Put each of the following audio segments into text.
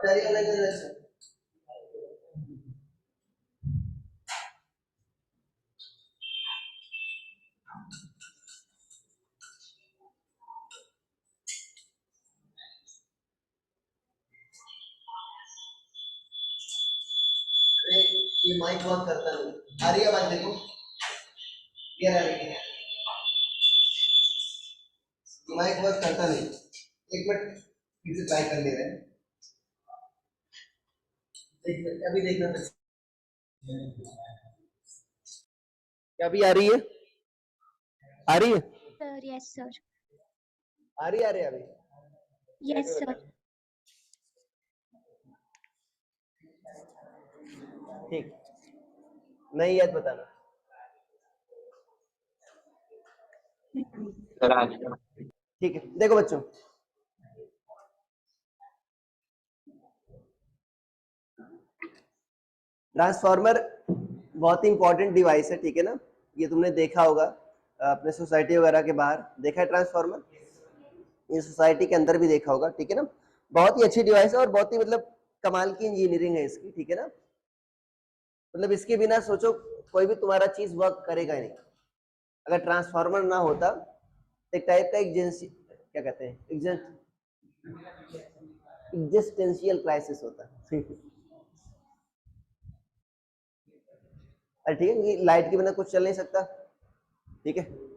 ये mic work करता नहीं। आ रही है आवाज? देखो क्लियर आ रही है? माइक वर्क करता नहीं। एक मिनट फिर से ट्राई कर ले रहे हैं। अभी देखना। क्या अभी आ रही है? आ रही है? Sir yes sir. आ रही है अभी? Yes sir. ठीक, नहीं याद बताना। ठीक है, देखो बच्चों, ट्रांसफार्मर बहुत ही इंपॉर्टेंट डिवाइस है, ठीक है ना। ये तुमने देखा होगा अपने सोसाइटी वगैरह के बाहर, देखा है ट्रांसफार्मर, ये सोसाइटी के अंदर भी देखा होगा, ठीक है ना। बहुत ही अच्छी डिवाइस है और बहुत ही मतलब कमाल की इंजीनियरिंग है इसकी, ठीक है ना। मतलब इसके बिना सोचो कोई भी तुम्हारा चीज वर्क करेगा ही नहीं। अगर ट्रांसफार्मर ना होता, एक टाइप का क्या कहते हैं, एग्जिस्टेंशियल क्राइसिस होता है। ठीक है, लाइट के बिना कुछ चल नहीं सकता, ठीक है।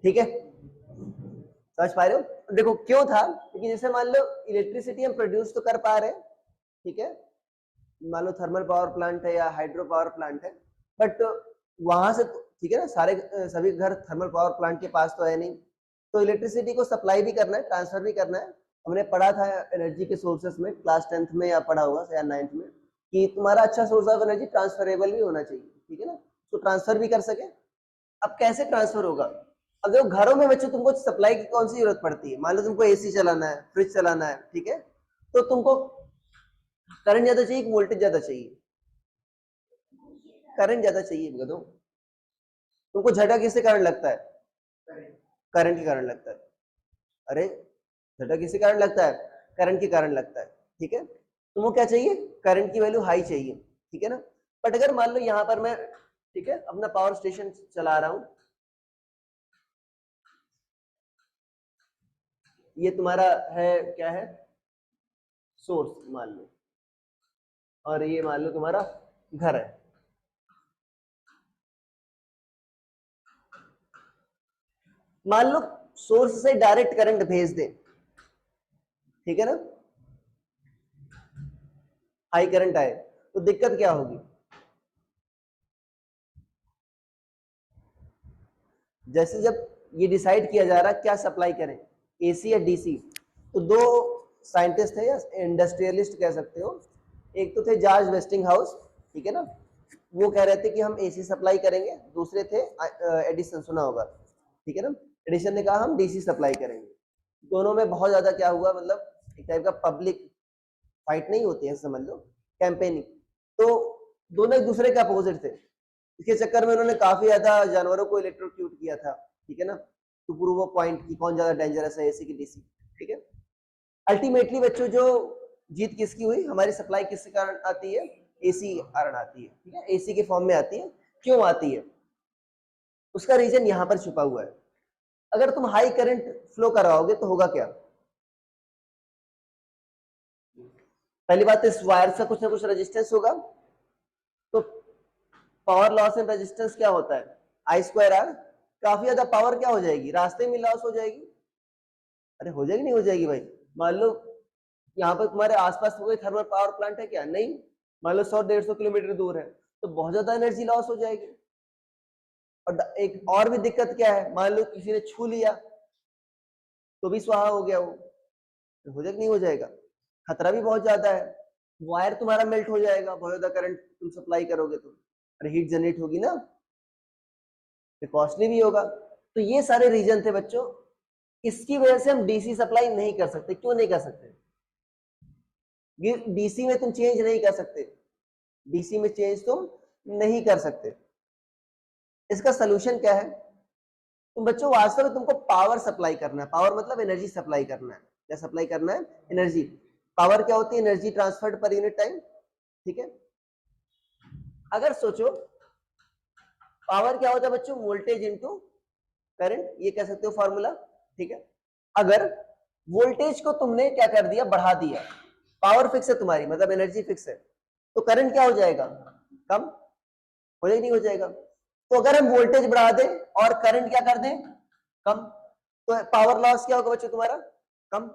ठीक है, समझ पा रहे हो? देखो क्यों था, क्योंकि जैसे मान लो इलेक्ट्रिसिटी हम प्रोड्यूस तो कर पा रहे हैं, ठीक है, मान लो थर्मल पावर प्लांट है या हाइड्रो पावर प्लांट है, बट वहां से ठीक है ना, सारे सभी घर थर्मल पावर प्लांट के पास तो है नहीं, तो इलेक्ट्रिसिटी को सप्लाई भी करना है, ट्रांसफर भी करना है। हमने पढ़ा था एनर्जी के सोर्सेस में, क्लास 10th में या पढ़ा होगा या 9th में, कि तुम्हारा अच्छा सोर्स ऑफ एनर्जी ट्रांसफरेबल भी होना चाहिए, ठीक है ना, तो ट्रांसफर भी कर सके। अब कैसे ट्रांसफर होगा? अगर घरों में बच्चों तुमको सप्लाई की कौन सी जरूरत पड़ती है, मान लो तुमको एसी चलाना है, फ्रिज चलाना है, ठीक है, तो तुमको करंट ज्यादा चाहिए, वोल्टेज ज्यादा चाहिए? करंट ज्यादा चाहिए, बता दो। तुमको झटका किससे कारण लगता है? करंट के कारण लगता है। अरे झटका किसके कारण लगता है? करंट के कारण लगता है, ठीक है। तुमको क्या चाहिए? करंट की वैल्यू हाई चाहिए, ठीक है ना। बट अगर मान लो यहाँ पर मैं, ठीक है, अपना पावर स्टेशन चला रहा हूं, ये तुम्हारा है, क्या है, सोर्स मान लो, और ये मान लो तुम्हारा घर है। मान लो सोर्स से डायरेक्ट करंट भेज दे, ठीक है ना, हाई करंट आए, तो दिक्कत क्या होगी? जैसे जब ये डिसाइड किया जा रहा क्या सप्लाई करें, एसी या डीसी, तो दो साइंटिस्ट थे या इंडस्ट्रियलिस्ट कह सकते हो, एक तो थे जॉर्ज वेस्टिंग हाउस, ठीक है ना, वो कह रहे थे कि हम एसी सप्लाई करेंगे, दूसरे थे एडिसन, सुना होगा, ठीक है ना, एडिसन ने कहा हम डीसी सप्लाई करेंगे। दोनों में बहुत ज्यादा क्या हुआ, मतलब एक टाइप का पब्लिक फाइट नहीं होती है, समझ लो, कैंपेनिंग, तो दोनों एक दूसरे के अपोजिट थे। इसके चक्कर में उन्होंने काफी ज्यादा जानवरों को इलेक्ट्रोक्यूट किया था, ठीक है ना, टू प्रूव अ पॉइंट कि कौन ज्यादा डेंजरस है, एसी की डीसी, ठीक है। अल्टीमेटली बच्चों जो जीत किसकी हुई, हमारी सप्लाई किसके कारण आती है? एसी के कारण आती है, ठीक है, एसी के फॉर्म में आती है। क्यों आती है? उसका रीजन यहाँ पर छुपा हुआ है। अगर तुम हाई करंट फ्लो कराओगे तो होगा क्या? पहली बात तो इस वायर से कुछ ना कुछ रेजिस्टेंस होगा, तो पावर लॉस एंड रेजिस्टेंस क्या होता है? आई स्क्वायर आर। काफी ज्यादा पावर क्या हो जाएगी, रास्ते में लॉस हो जाएगी। अरे हो जाएगी, नहीं हो जाएगी भाई? मान लो यहाँ पर तुम्हारे आसपास कोई थर्मल पावर प्लांट है क्या? नहीं। मान लो 100-150 किलोमीटर दूर है, तो बहुत ज्यादा एनर्जी लॉस हो जाएगी। और एक और भी दिक्कत क्या है, मान लो किसी ने छू लिया तो भी स्वाहा हो गया वो, तो हो जाएगा नहीं हो जाएगा? खतरा भी बहुत ज्यादा है, वायर तुम्हारा मेल्ट हो जाएगा, बहुत ज्यादा करंट तुम सप्लाई करोगे तो, अरे हीट जनरेट होगी ना, कॉस्टली भी होगा। तो ये सारे रीजन थे बच्चों, इसकी वजह से हम डीसी सप्लाई नहीं कर सकते। क्यों नहीं कर सकते? डीसी में तुम चेंज नहीं कर सकते, डीसी में चेंज तुम नहीं कर सकते। इसका सोल्यूशन क्या है? तुम बच्चों वास्तव में तुमको पावर सप्लाई करना है। पावर मतलब एनर्जी सप्लाई करना है। क्या सप्लाई करना है? एनर्जी। पावर क्या होती है? Energy transferred per unit time. ठीक है, अगर सोचो पावर क्या होता है बच्चों? वोल्टेज इनटू करंट, ये कह सकते हो फॉर्मूला। ठीक है, अगर वोल्टेज को तुमने क्या कर दिया? बढ़ा दिया। पावर फिक्स है तुम्हारी, मतलब एनर्जी फिक्स है, तो करंट क्या हो जाएगा? कम हो जाएगा, नहीं हो जाएगा? तो अगर हम वोल्टेज बढ़ा दें और करंट क्या कर दें? कम, तो पावर लॉस क्या होगा बच्चों तुम्हारा? कम।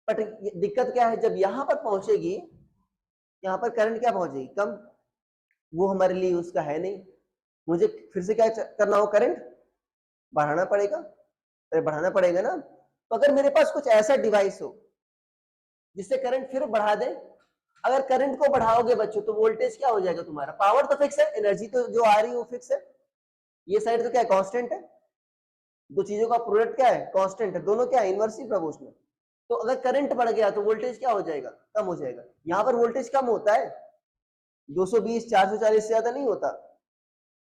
बट दिक्कत क्या है? जब यहां पर पहुंचेगी, यहां पर करंट क्या पहुंचेगी? कम। वो हमारे लिए उसका है नहीं, मुझे फिर से क्या करना हो? करंट बढ़ाना पड़ेगा। अरे बढ़ाना पड़ेगा ना। तो अगर मेरे पास कुछ ऐसा डिवाइस हो जिससे करंट फिर बढ़ा दे, अगर करंट को बढ़ाओगे बच्चों तो वोल्टेज क्या हो जाएगा तुम्हारा? पावर तो फिक्स है, एनर्जी तो जो आ रही है वो फिक्स है, ये साइड तो क्या है? कांस्टेंट है। दो चीजों का प्रोडक्ट क्या है? कांस्टेंट है। दोनों क्या है? Inversely proportional. तो अगर करंट बढ़ गया तो वोल्टेज क्या हो जाएगा? कम हो जाएगा। यहां पर वोल्टेज कम होता है, 220 440 से ज्यादा नहीं होता।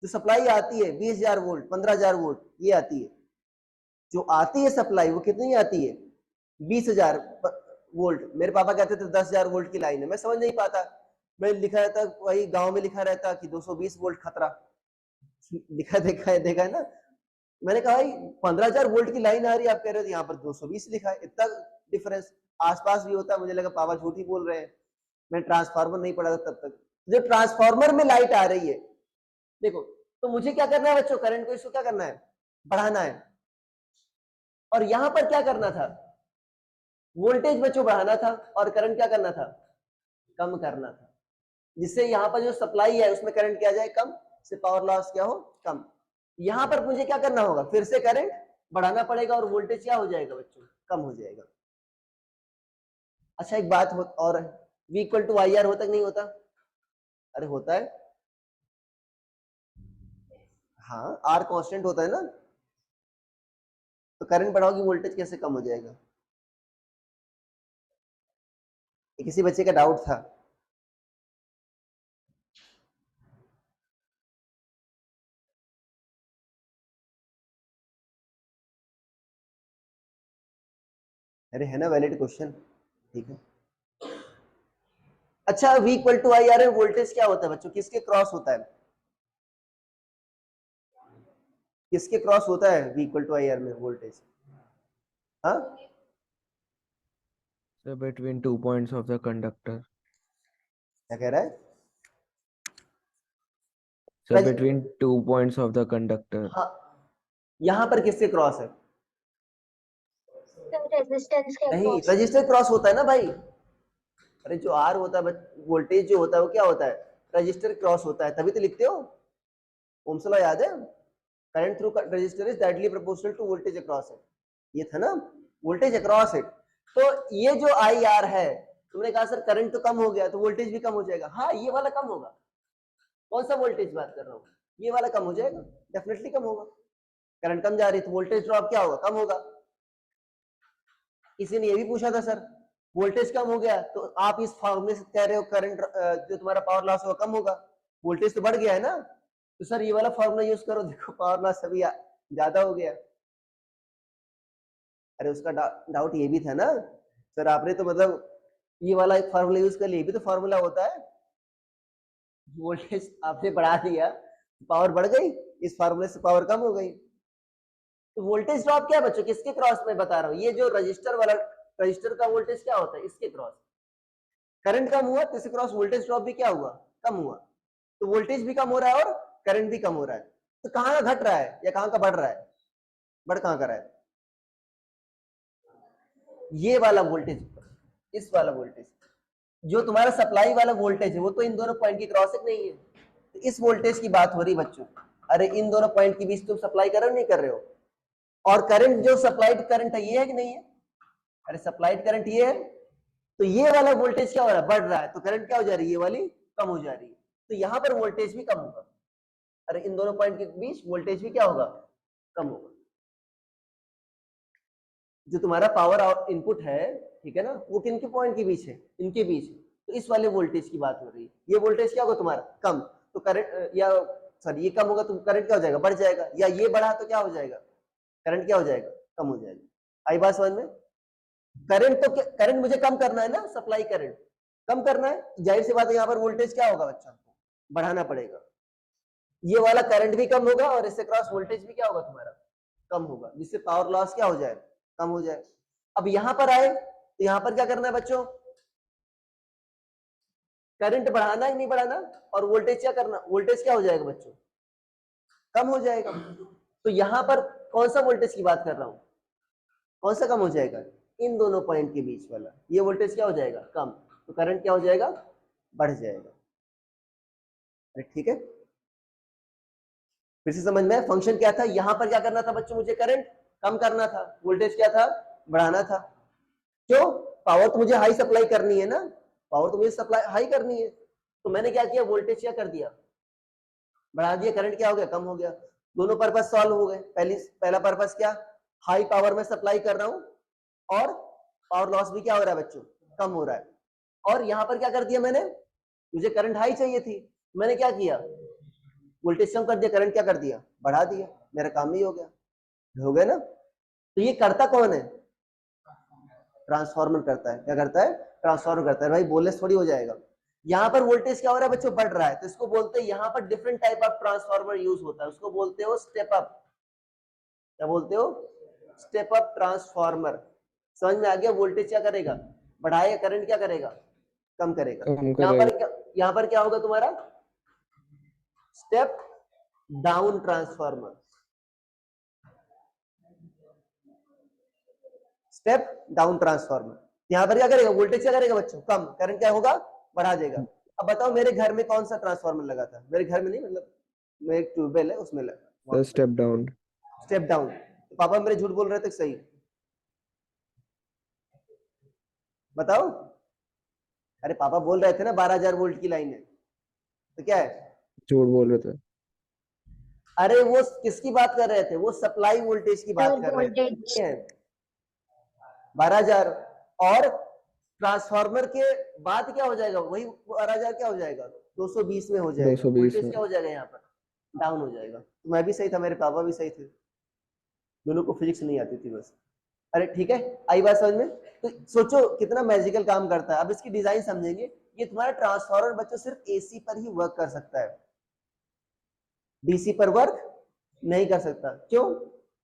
जो सप्लाई आती है 20,000 वोल्ट 15,000 वोल्ट ये आती है। जो आती है सप्लाई वो कितनी आती है? 20,000 वोल्ट। मेरे पापा कहते थे 10,000 वोल्ट की लाइन है, मैं समझ नहीं पाता। मैं लिखा रहता, वही गांव में लिखा रहता कि 220 वोल्ट खतरा, लिखा देखा है ना। मैंने कहा भाई 15,000 वोल्ट की लाइन आ रही है, आप कह रहे थे यहाँ पर 220 लिखा है, इतना डिफरेंस आसपास भी होता है। मुझे लगा पापा झूठ ही बोल रहे हैं। मैं ट्रांसफार्मर नहीं पढ़ा था तब तक। जो ट्रांसफार्मर में लाइट आ रही है, देखो, तो मुझे क्या करना है बच्चों? करंट को इसको क्या करना है? बढ़ाना है। और यहां पर क्या करना था? वोल्टेज बच्चों बढ़ाना था, और करंट क्या करना था? कम करना था, जिससे यहां पर जो सप्लाई है उसमें करंट क्या जाए? कम, से पावर लॉस क्या हो? कम। यहां पर मुझे क्या करना होगा? फिर से करंट बढ़ाना पड़ेगा और वोल्टेज क्या हो जाएगा बच्चों? कम हो जाएगा। अच्छा एक बात और है, V equal to I R होता कि नहीं होता? अरे होता है। हाँ, आर कांस्टेंट होता है ना, तो करंट बढ़ाओगी वोल्टेज कैसे कम हो जाएगा? ये किसी बच्चे का डाउट था। अरे है ना वैलिड क्वेश्चन। ठीक है, अच्छा V equal to I are में वोल्टेज क्या होता है बच्चों? किसके क्रॉस होता है? किसके क्रॉस होता है V equal to I are में वोल्टेज? हाँ, So between 2 points of the conductor. क्या कह रहा है? So between 2 points of the conductor. हाँ, यहाँ पर किसके क्रॉस है? रेजिस्टेंस के नहीं, अक्रॉस। रजिस्टर क्रॉस होता है ना भाई। अरे जो आर होता है, वोल्टेज जो होता है वो क्या होता है? रजिस्टर क्रॉस होता है, तभी तो लिखते हो। ओम्स लॉ याद है? Current through resistor is directly proportional to voltage across it. ये था ना, वोल्टेज अक्रॉस इट। तो ये जो आई आर है, तुमने कहा सर करंट तो कम हो गया तो वोल्टेज भी कम हो जाएगा। हाँ, ये वाला कम होगा। कौन सा वोल्टेज बात कर रहा हूँ? ये वाला कम हो जाएगा, डेफिनेटली कम होगा। करंट कम जा रही है तो वोल्टेज ड्रॉप क्या होगा? कम होगा। किसी ने ये भी पूछा था सर वोल्टेज कम हो गया तो आप इस फॉर्मूले से कह रहे हो करंट जो तुम्हारा पावर लॉस होगा कम होगा, वोल्टेज तो बढ़ गया है ना, तो सर ये वाला फॉर्मूला यूज करो, देखो पावर लॉस अभी ज्यादा हो गया। अरे उसका डाउट ये भी था ना सर, आपने तो मतलब ये वाला एक फॉर्मूला यूज कर लिया, ये भी तो फॉर्मूला होता है। वोल्टेज आपने बढ़ा दिया, पावर बढ़ गई, इस फॉर्मूले से पावर कम हो गई। तो वोल्टेज ड्रॉप क्या है बच्चों? किसके क्रॉस में बता रहा हूँ? ये जो रजिस्टर वाला, रजिस्टर का वोल्टेज क्या होता है? इसके क्रॉस। करंट कम हुआ तो इसके क्रॉस वोल्टेज ड्रॉप भी क्या हुआ? कम हुआ। तो वोल्टेज भी कम हो रहा है और करंट भी कम हो रहा है। तो कहाँ का घट रहा है या कहाँ का बढ़ रहा है? बढ़ कहाँ का रहा है? ये वाला वोल्टेज, इस वाला वोल्टेज, जो तुम्हारा सप्लाई वाला वोल्टेज है वो तो इन दोनों पॉइंट की क्रॉस एक नहीं है। तो इस वोल्टेज की बात हो रही बच्चों। अरे इन दोनों पॉइंट के बीच तुम सप्लाई कर रहे हो नहीं कर रहे हो? और करंट जो सप्लाइड करंट है ये है कि नहीं है? अरे सप्लाइड करंट ये है, तो ये वाला वोल्टेज क्या हो रहा है, बढ़ रहा है, तो करंट क्या हो जा रही है, ये वाली कम हो जा रही है, तो यहाँ पर वोल्टेज भी कम होगा। अरे इन दोनों पॉइंट के बीच वोल्टेज भी क्या होगा, कम होगा। जो तुम्हारा पावर इनपुट है, ठीक है ना, वो किन के पॉइंट के बीच है, इनके बीच है, तो इस वाले वोल्टेज की बात हो रही है। ये वोल्टेज क्या होगा तुम्हारा, कम, तो करंट या सॉरी ये कम होगा तो करंट क्या हो जाएगा, बढ़ जाएगा, या ये बढ़ा तो क्या हो जाएगा, करंट क्या हो जाएगा, कम हो जाएगा। आई बात समझ में? करंट तो करंट मुझे कम करना है ना, सप्लाई करंट कम करना है, जाहिर सी बात है यहाँ पर वोल्टेज क्या होगा बच्चा, बढ़ाना पड़ेगा। ये वाला करंट भी कम होगा और इससे क्रॉस वोल्टेज भी क्या होगा तुम्हारा, कम होगा, जिससे पावर लॉस क्या हो जाए, कम हो जाए। अब यहां पर आए तो यहां पर क्या करना है बच्चों, करंट बढ़ाना ही नहीं बढ़ाना, और वोल्टेज क्या करना, वोल्टेज क्या हो जाएगा बच्चों, कम हो जाएगा। तो यहां पर कौन सा वोल्टेज की बात कर रहा हूं, कौन सा कम हो जाएगा, इन दोनों पॉइंट के बीच वाला, ये वोल्टेज क्या हो जाएगा, कम, तो करंट क्या हो जाएगा, बढ़ जाएगा। ठीक है, फिर से समझ में, फंक्शन क्या था, यहां पर क्या करना था बच्चों, मुझे करंट कम करना था, वोल्टेज क्या था, बढ़ाना था। क्यों, पावर तो मुझे हाई सप्लाई करनी है ना, पावर तो मुझे सप्लाई हाई करनी है, तो मैंने क्या किया, वोल्टेज क्या कर दिया, बढ़ा दिया, करंट क्या हो गया, कम हो गया। दोनों पर्पस सॉल्व हो गए। पहला पर्पस क्या, हाई पावर में सप्लाई कर रहा हूं और पावर लॉस भी क्या हो रहा है बच्चों, कम हो रहा है। और यहां पर क्या कर दिया मैंने, मुझे करंट हाई चाहिए थी, मैंने क्या किया, वोल्टेज कम कर दिया, करंट क्या कर दिया, बढ़ा दिया, मेरा काम ही हो गया, हो गया ना। तो ये करता कौन है, ट्रांसफार्मर करता है। क्या करता है, ट्रांसफार्मर करता है। भाई बोलने से थोड़ी हो जाएगा। यहाँ पर वोल्टेज क्या हो रहा है बच्चों, बढ़ रहा है, तो इसको बोलते हैं, यहाँ पर different type of transformer use होता है, उसको बोलते हो स्टेप अप। क्या बोलते हो, स्टेप अप ट्रांसफार्मर। समझ में आ गया, वोल्टेज क्या करेगा, बढ़ाएगा, करंट क्या करेगा, कम करेगा। कम यहाँ करेगा। पर क्या होगा तुम्हारा, step down transformer. Step down transformer, यहां पर क्या करेगा, वोल्टेज क्या करेगा बच्चों, कम, करंट क्या होगा, बढ़ा देगा। अब बताओ मेरे घर में कौन सा ट्रांसफार्मर लगा था, मेरे घर में नहीं, मतलब मेरे एक ट्यूबवेल है उसमें लगा, स्टेप डाउन। Step down. तो पापा मेरे झूठ बोल रहे थे सही, बताओ। अरे पापा बोल रहे थे ना 12,000 वोल्ट की लाइन है, तो क्या है, झूठ बोल रहे थे। अरे वो किसकी बात कर रहे थे, वो सप्लाई वोल्टेज की बात Sir, कर रहे voltage. थे, 12,000। और ट्रांसफार्मर के बाद क्या हो जाएगा, वही 12,000 क्या हो जाएगा, 220 में हो जाएगा, 220 वोल्टेज में। क्या हो जाएगा, यहाँ पर डाउन हो जाएगा। तो मैं भी सही था, मेरे पापा भी सही थे, दोनों को फिजिक्स नहीं आती थी बस। अरे ठीक है, आई बात समझ में। तो सोचो कितना मैजिकल काम करता है। अब इसकी डिजाइन समझेंगे। ये तुम्हारा ट्रांसफार्मर बच्चों सिर्फ एसी पर ही वर्क कर सकता है, डीसी पर वर्क नहीं कर सकता। क्यों,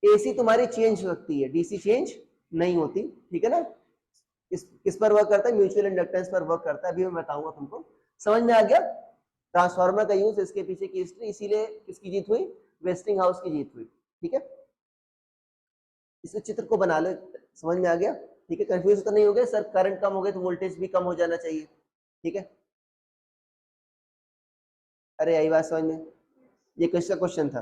एसी तुम्हारी चेंज हो सकती है, डीसी चेंज नहीं होती, ठीक है ना। किस पर वर्क करता है, म्यूचुअल इंडक्टेंस पर वर्क करता है, अभी मैं बताऊंगा तुमको। समझ में आ गया ट्रांसफार्मर का यूज, इसके पीछे की हिस्ट्री, इसीलिए किसकी जीत हुई, वेस्टिंग हाउस की जीत हुई, ठीक है। इस चित्र को बना लो, समझ में आ गया, ठीक है। कंफ्यूज तो नहीं हो गया सर, करंट कम हो गया तो वोल्टेज भी कम हो जाना चाहिए, ठीक है। अरे यही बात समझ में, ये किसका क्वेश्चन था,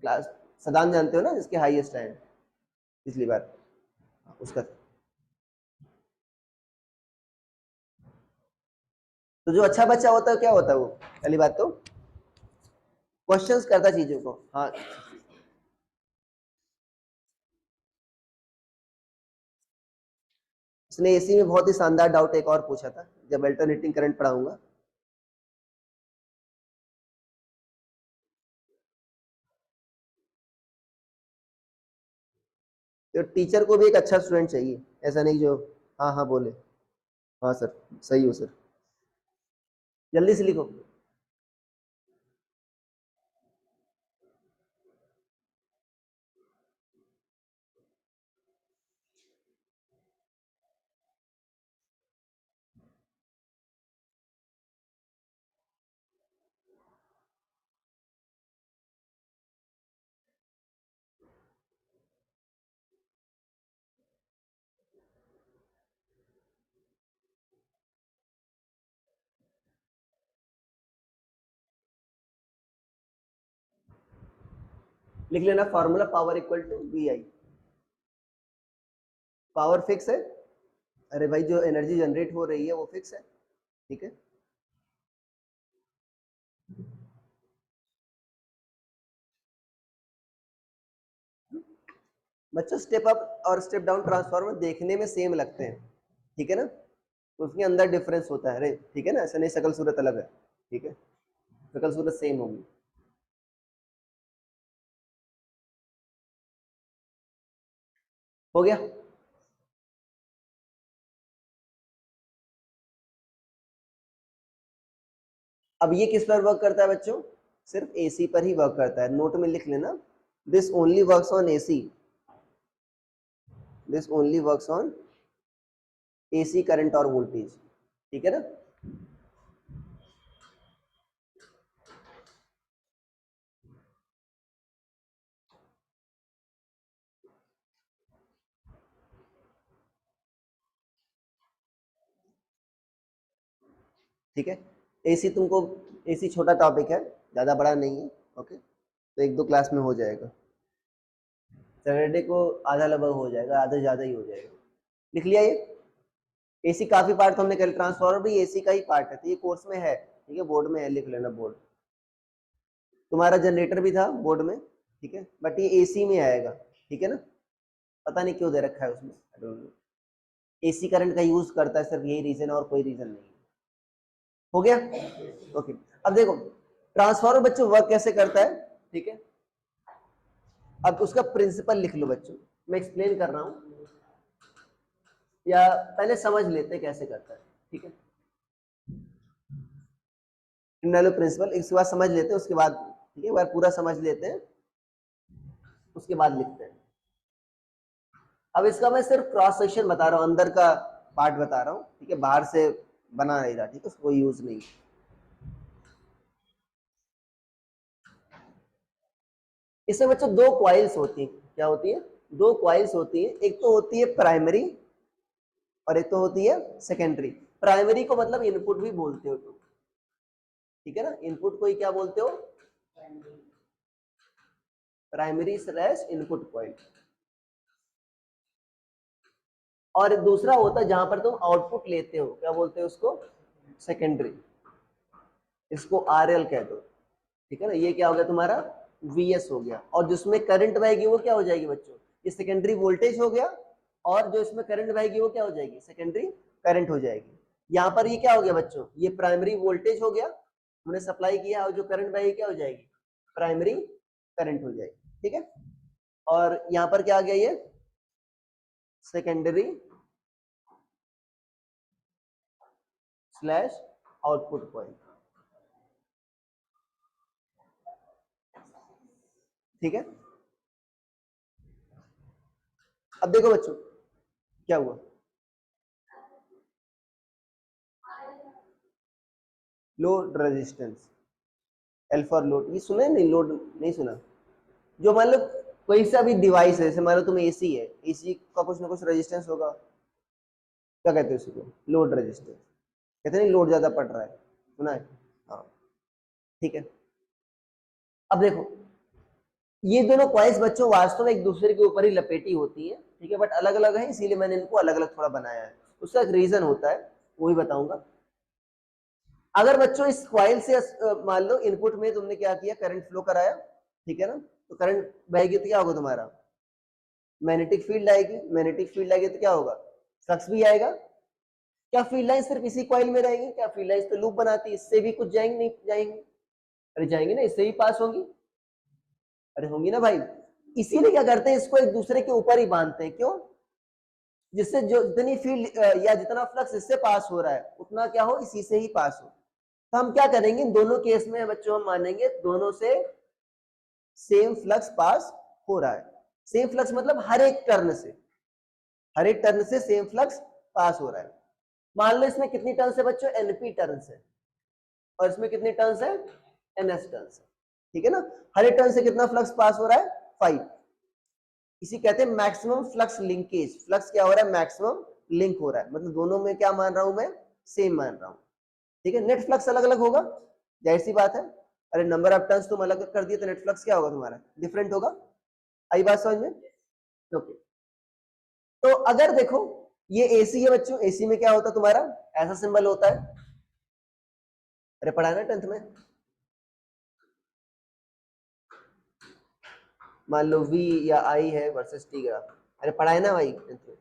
क्लास सदान जानते हो ना, जिसके हाईएस्ट है पिछली बार, उसका। तो जो अच्छा बच्चा होता है क्या होता है वो, पहली बात तो क्वेश्चंस करता चीजों को, हाँ। उसने एसी में बहुत ही शानदार डाउट एक और पूछा था जब अल्टरनेटिंग करंट पढ़ाऊंगा। तो टीचर को भी एक अच्छा स्टूडेंट चाहिए, ऐसा नहीं जो हाँ हाँ बोले, हाँ सर सही हो सर, जल्दी से लिखो। लिख लेना formula, power equal to V I. Power fix है, अरे भाई जो एनर्जी जनरेट हो रही है वो फिक्स है, ठीक है। बच्चों स्टेप अप और स्टेप डाउन ट्रांसफार्मर देखने में सेम लगते हैं, ठीक है ना, तो उसके अंदर डिफरेंस होता है, अरे ठीक है ना, ऐसा नहीं शकल सूरत अलग है, ठीक है, शकल सूरत सेम होगी। हो गया। अब ये किस पर वर्क करता है बच्चों, सिर्फ एसी पर ही वर्क करता है, नोट में लिख लेना, this only works on AC, this only works on AC current और वोल्टेज, ठीक है ना। ठीक है, एसी तुमको, एसी छोटा टॉपिक है, ज़्यादा बड़ा नहीं है, ओके, तो 1-2 क्लास में हो जाएगा, सैटरडे को आधा लगभग हो जाएगा, आधा ज़्यादा ही हो जाएगा। लिख लिया ये, एसी काफ़ी पार्ट तो हमने कर, ट्रांसफार्मर भी एसी का ही पार्ट है, तो ये कोर्स में है, ठीक है, बोर्ड में है, लिख लेना बोर्ड। तुम्हारा जनरेटर भी था बोर्ड में, ठीक है, बट ये एसी में आएगा, ठीक है ना, पता नहीं क्यों दे रखा है उसमें, I don't know, AC current का यूज करता है, सिर्फ यही रीजन है और कोई रीजन नहीं है। हो गया, ओके। अब देखो ट्रांसफार्मर बच्चों वर्क कैसे करता है, ठीक है, अब उसका प्रिंसिपल लिख लो बच्चों, मैं एक्सप्लेन कर रहा हूं, या पहले समझ लेते हैं कैसे करता है, ठीक है, प्रिंसिपल इसके बाद समझ लेते हैं, उसके बाद, ठीक है, एक बार पूरा समझ लेते हैं, उसके बाद लिखते हैं। अब इसका मैं सिर्फ क्रॉस सेक्शन बता रहा हूं, अंदर का पार्ट बता रहा हूं, ठीक है, बाहर से बना नहीं रहा, ठीक है, कोई यूज नहीं। इसमें बच्चों 2 क्वाइल्स होती हैं, क्या होती है, 2 क्वाइल्स होती है, एक तो होती है प्राइमरी और एक तो होती है सेकेंडरी। प्राइमरी को मतलब इनपुट भी बोलते हो तुम, ठीक है ना, इनपुट को ही क्या बोलते हो, प्राइमरी स्लैश इनपुट क्वाइल। और दूसरा होता है जहां पर तुम आउटपुट लेते हो, क्या बोलते हो उसको, सेकेंडरी, इसको आरएल कह दो, ठीक है ना, ये क्या हो गया तुम्हारा वीएस हो गया, और जिसमें करंट बहेगी वो क्या हो जाएगी बच्चों, ये सेकेंडरी वोल्टेज हो गया, और जो इसमें करंट बहेगी वो क्या हो जाएगी, सेकेंडरी करंट हो जाएगी। यहाँ पर ये क्या हो गया बच्चों, ये प्राइमरी वोल्टेज हो गया, हमने सप्लाई किया, और जो करंट बहेगी क्या हो जाएगी, प्राइमरी करंट हो जाएगी, ठीक है। और यहाँ पर क्या आ गया, ये सेकेंडरी स्लैश आउटपुट पॉइंट, ठीक है। अब देखो बच्चों क्या हुआ, load resistance, L for load, ये सुना है नहीं, लोड नहीं सुना, जो मान लो कोई सा भी डिवाइस है, जैसे मान लो तुम एसी है, एसी का कुछ ना कुछ रेजिस्टेंस होगा, क्या कहते हैं उसको, लोड रेजिस्टेंस, कहते नहीं लोड ज्यादा पड़ रहा है, सुना है, हाँ, ठीक है। अब देखो ये दोनों क्वाइल्स बच्चों वास्तव में एक दूसरे के ऊपर ही लपेटी होती है, ठीक है, बट अलग अलग है, इसीलिए मैंने इनको अलग अलग थोड़ा बनाया है, उसका एक रीजन होता है, वो भी बताऊंगा। अगर बच्चों इस क्वाइल से मान लो इनपुट में तुमने क्या किया, करंट फ्लो कराया, ठीक है ना, तो करंट बहेगी तो क्या होगा तुम्हारा, मैग्नेटिक फील्ड आएगी, मैग्नेटिक फील्ड आएगी तो क्या होगा, फ्लक्स भी आएगा। क्या फील्ड लाइन सिर्फ इसी क्वाइल में रहेगी, क्या फील्ड लाइन तो लूप बनाती है, इससे भी कुछ जाएंगे नहीं जाएंगे, अरे जाएंगे ना, इससे भी पास होंगी, अरे होंगी ना भाई, इसीलिए क्या करते हैं, इसको एक दूसरे के ऊपर ही बांधते हैं, क्यों, जिससे जो जितनी फील्ड या जितना फ्लक्स इससे पास हो रहा है उतना क्या हो, इसी से ही पास हो। तो हम क्या करेंगे, दोनों केस में बच्चों हम मानेंगे दोनों से सेम फ्लक्स पास हो रहा है, सेम फ्लक्स मतलब हर एक टर्न से, हर एक टर्न से सेम फ्लक्स पास हो रहा है। मान लो इसमें कितनी टर्न्स है बच्चों, एनपी टर्न्स है, और इसमें कितनी टर्न्स है, एनएस टर्न्स है, ठीक है ना, हर एक टर्न से कितना फ्लक्स पास हो रहा है, 5, इसी कहते हैं मैक्सिमम फ्लक्स लिंकेज, फ्लक्स क्या हो रहा है, मैक्सिमम लिंक हो रहा है, मतलब दोनों में क्या मान रहा हूं मैं, सेम मान रहा हूं, ठीक है। नेट फ्लक्स अलग अलग होगा, जाहिर सी बात है, अरे नंबर ऑफ टर्न्स तुम अलग कर दिए तो नेट फ्लक्स क्या होगा तुम्हारा, डिफरेंट होगा, आई बात समझ में, ओके। तो अगर देखो ये एसी है बच्चों, एसी में क्या होता है तुम्हारा, ऐसा सिंबल होता है, अरे पढ़ा ना 10th में, मान लो V या I है वर्सेस T ग्राफ, अरे पढ़ा है ना भाई 10th में।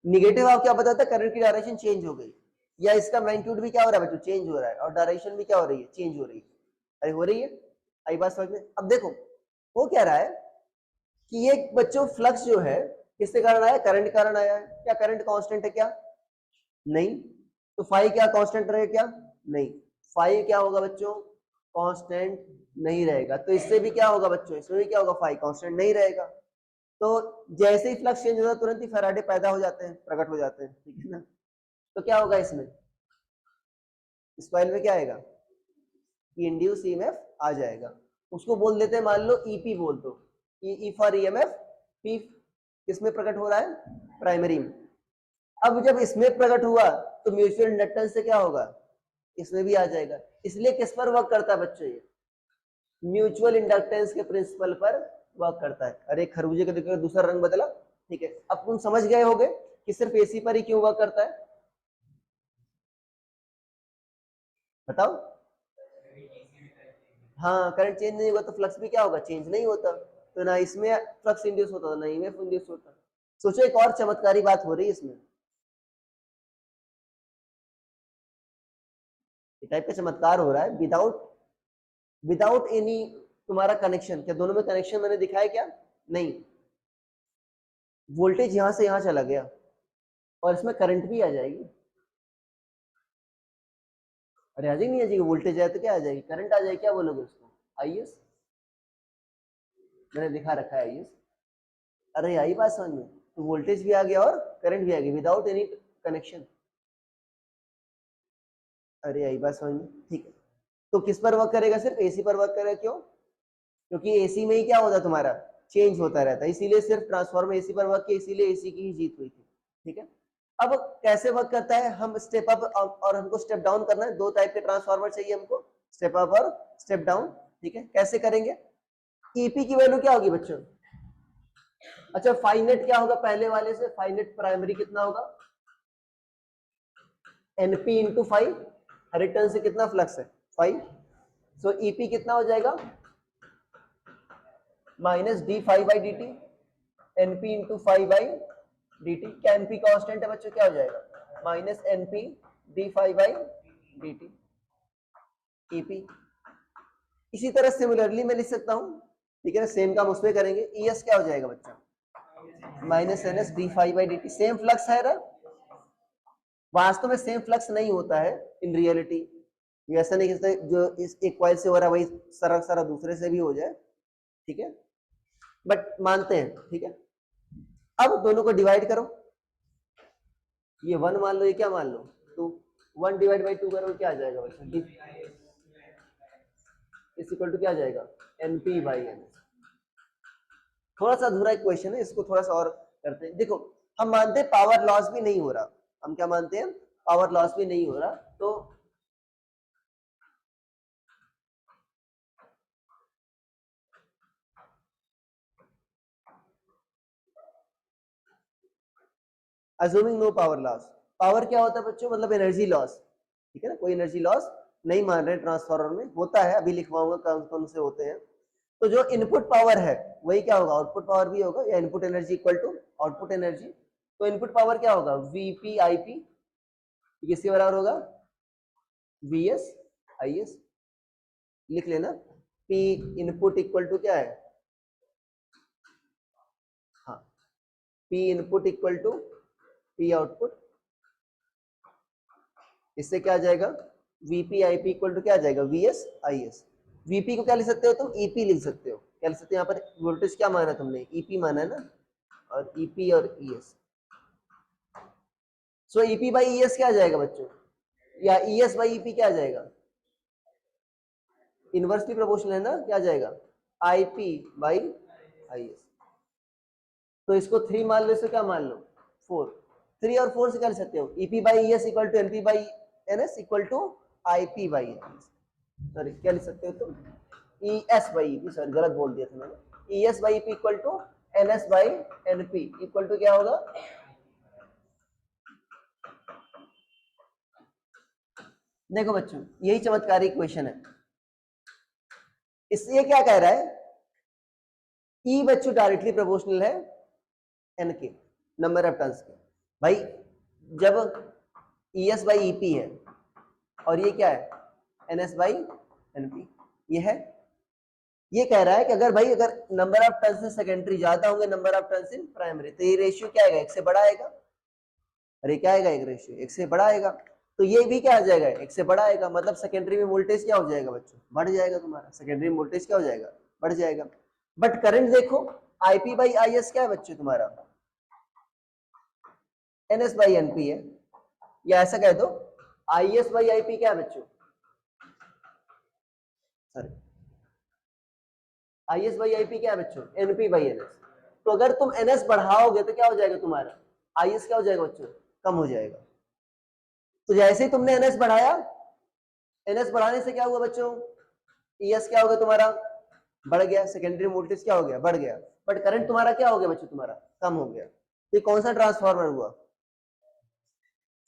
निगेटिव आप क्या बताता है, करंट की डायरेक्शन चेंज हो गई, या इसका मैग्नीट्यूड भी क्या हो रहा है बच्चों, चेंज हो रहा है, और डायरेक्शन भी क्या हो रही है, चेंज हो रही है, अरे हो रही है, आई बात समझ में। अब देखो वो कह रहा है कि ये बच्चों फ्लक्स जो है किसके कारण आया, करंट के कारण आया है, क्या करंट कांस्टेंट है क्या, नहीं, तो फाई क्या कांस्टेंट रहेगा क्या, नहीं, फाई क्या होगा बच्चों, कांस्टेंट नहीं रहेगा, तो इससे भी क्या होगा बच्चों, इसमें भी क्या होगा, फाई कांस्टेंट नहीं रहेगा। तो जैसे ही फ्लक्स चेंज होता है तुरंत ही फैराडे पैदा हो जाते हैं, प्रकट हो जाते हैं, ठीक है ना। तो क्या होगा इसमें, इस कॉइल में क्या आएगा, इंड्यूस ईएमएफ आ जाएगा, उसको बोल देते हैं मान लो ईपी बोल दो, ई फॉर ईएमएफ, पी किसमें प्रकट हो रहा है, प्राइमरी में। अब जब इसमें प्रकट हुआ तो म्यूचुअल इंडक्टेंस से क्या होगा, इसमें भी आ जाएगा, इसलिए किस पर वर्क करता है बच्चों, ये म्यूचुअल इंडक्टेंस के प्रिंसिपल पर वर्क करता है। अरे खरबूजे का देखो दूसरा रंग बदला, ठीक है, अब तुम समझ गए होगे कि सिर्फ एसी पर ही क्यों वर्क करता है, बताओ। हाँ करंट चेंज नहीं होगा तो फ्लक्स भी क्या होगा, चेंज नहीं होता, तो ना इसमें फ्लक्स इंड्यूस होता ना इसमें इंड्यूस होता। सोचो एक और चमत्कारी बात हो रही है इसमें, टाइप का चमत्कार हो रहा है, विदाउट एनी तुम्हारा कनेक्शन, क्या दोनों में कनेक्शन मैंने दिखाया क्या, नहीं, वोल्टेज यहां से यहां चला गया और इसमें करंट भी आ जाएगी, अरे आ जाएगी नहीं आ जाएगी, वोल्टेज आए तो क्या आ जाएगी, करंट आ जाएगी, क्या बोलोगे उसको, आईएस, मैंने दिखा रखा है आईएस, अरे आई बात समझ में, तो वोल्टेज भी आ गया और करंट भी आ गया विदाउट एनी कनेक्शन, अरे आई बात समझ में, ठीक है। तो किस पर वर्क करेगा, सिर्फ एसी पर वर्क करेगा, क्यों, क्योंकि एसी में ही क्या होता है तुम्हारा, चेंज होता रहता है, इसीलिए सिर्फ ट्रांसफॉर्मर एसी पर वर्क किया, इसीलिए एसी की ही जीत हुई थी, ठीक है। अब कैसे वर्क करता है, हम स्टेप अप और हमको स्टेप डाउन करना है, दो टाइप के ट्रांसफार्मर चाहिए हमको, स्टेप अप और स्टेप डाउन, ठीक है, कैसे करेंगे, ईपी की वैल्यू क्या होगी बच्चों, अच्छा फाइनेट क्या होगा, पहले वाले से फाइनेट प्राइमरी कितना होगा, एनपी इंटू फाइव, हर टर्न से कितना फ्लक्स है, 5, सो ईपी कितना हो जाएगा, minus D five by D T, NP into five by D T, क्या एनपी कांस्टेंट है बच्चों, क्या हो जाएगा, minus NP D five by D T, EP. इसी तरह सिमिलरली मैं लिख सकता हूं, ठीक है ना, सेम काम उसमें करेंगे, ईएस क्या हो जाएगा बच्चा, minus N S D five by D T, same flux है ना, वास्तव में सेम फ्लक्स नहीं होता है इन रियलिटी, ये ऐसा नहीं कि जो इस एक कॉइल से हो रहा है वही सारा सारा दूसरे से भी हो जाए, ठीक है, बट मानते हैं, ठीक है। अब दोनों को डिवाइड करो, ये 1 मान लो, ये क्या मान लो 2, 1 डिवाइड बाई 2 करो क्या आ जाएगा बच्चों, इस इक्वल टू क्या आ जाएगा, एनपी बाई एन। थोड़ा सा अधूरा इक्वेशन है, इसको थोड़ा सा और करते हैं, देखो हम मानते हैं पावर लॉस भी नहीं हो रहा, हम क्या मानते हैं, पावर लॉस भी नहीं हो रहा, तो assuming no power loss, power क्या होता है बच्चों, मतलब एनर्जी लॉस, ठीक है ना, कोई एनर्जी लॉस नहीं मान रहे ट्रांसफार्मर में, होता है अभी लिखवाऊंगा कौन कौन से होते हैं। तो जो इनपुट पावर है वही क्या होगा, आउटपुट पावर भी होगा, या input energy equal to output energy, तो इनपुट पावर क्या होगा, वीपी आईपी, किसके बराबर होगा, वीएस आईएस, लिख लेना, पी इनपुट इक्वल टू क्या है, हाँ, P input equal to P output, इससे क्या आ जाएगा, वीपी आईपी इक्वल टू क्या आ जाएगा, वीएस आईएस। वीपी को क्या लिख सकते हो तुम, ईपी लिख सकते हो, क्या लिख सकते हो, यहाँ पर वोल्टेज क्या माना तुमने, ईपी माना है ना, और ईपी और ES, so EP by ES क्या आ जाएगा बच्चों, या ईएस बाई ईपी क्या आ जाएगा, इनवर्सली प्रोपोर्शनल है ना, क्या आ जाएगा, आईपी बाई आईएस। तो इसको 3 मान लो, इसको क्या मान लो 4, 3 और 4 से क्या लिख सकते हो, EP by ES equal to NP by NS equal to IP by NS, sorry क्या लिख सकते हो तुम, E S by EP, sorry गलत बोल दिया था मैंने, E S by EP equal to N S by NP equal to क्या होगा, देखो बच्चों, यही चमत्कारी क्वेश्चन है। इसलिए क्या कह रहा है, ई बच्चों डायरेक्टली प्रोपोर्शनल है एन के, नंबर ऑफ टर्न्स के। भाई जब ई एस बाई ईपी है और ये क्या है, एन एस बाई एनपी, ये है। ये कह रहा है कि अगर भाई अगर number of turns in secondary ज्यादा होंगे number of turns in primary, तो ये रेशियो क्या आएगा, एक से बड़ा आएगा। अरे क्या आएगा, एक रेशियो एक से बड़ा आएगा। तो ये भी क्या आ जाएगा, एक से बड़ा आएगा। मतलब सेकेंडरी में वोल्टेज क्या हो जाएगा बच्चों, बढ़ जाएगा तुम्हारा। सेकेंडरी में वोल्टेज क्या हो जाएगा, बढ़ जाएगा। बट करंट देखो, आईपी बाई आई एस क्या है बच्चों तुम्हारा, एन एस बाई एनपी है। या ऐसा कह दो, I S by I P क्या है बच्चों, sorry, I S by I P क्या है बच्चों, एनपी बाई एन एस। तो अगर तुम एन एस बढ़ाओगे तो क्या हो जाएगा तुम्हारा, आई एस क्या हो जाएगा बच्चों, कम हो जाएगा। तो जैसे ही तुमने एन एस बढ़ाया, एन एस बढ़ाने से क्या हुआ बच्चों, ई एस क्या हो गया तुम्हारा, बढ़ गया। सेकेंडरी वोल्टेज क्या हो गया, बढ़ गया। बट करंट तुम्हारा क्या हो गया बच्चों, तुम्हारा कम हो गया। तो ये कौन सा ट्रांसफॉर्मर हुआ,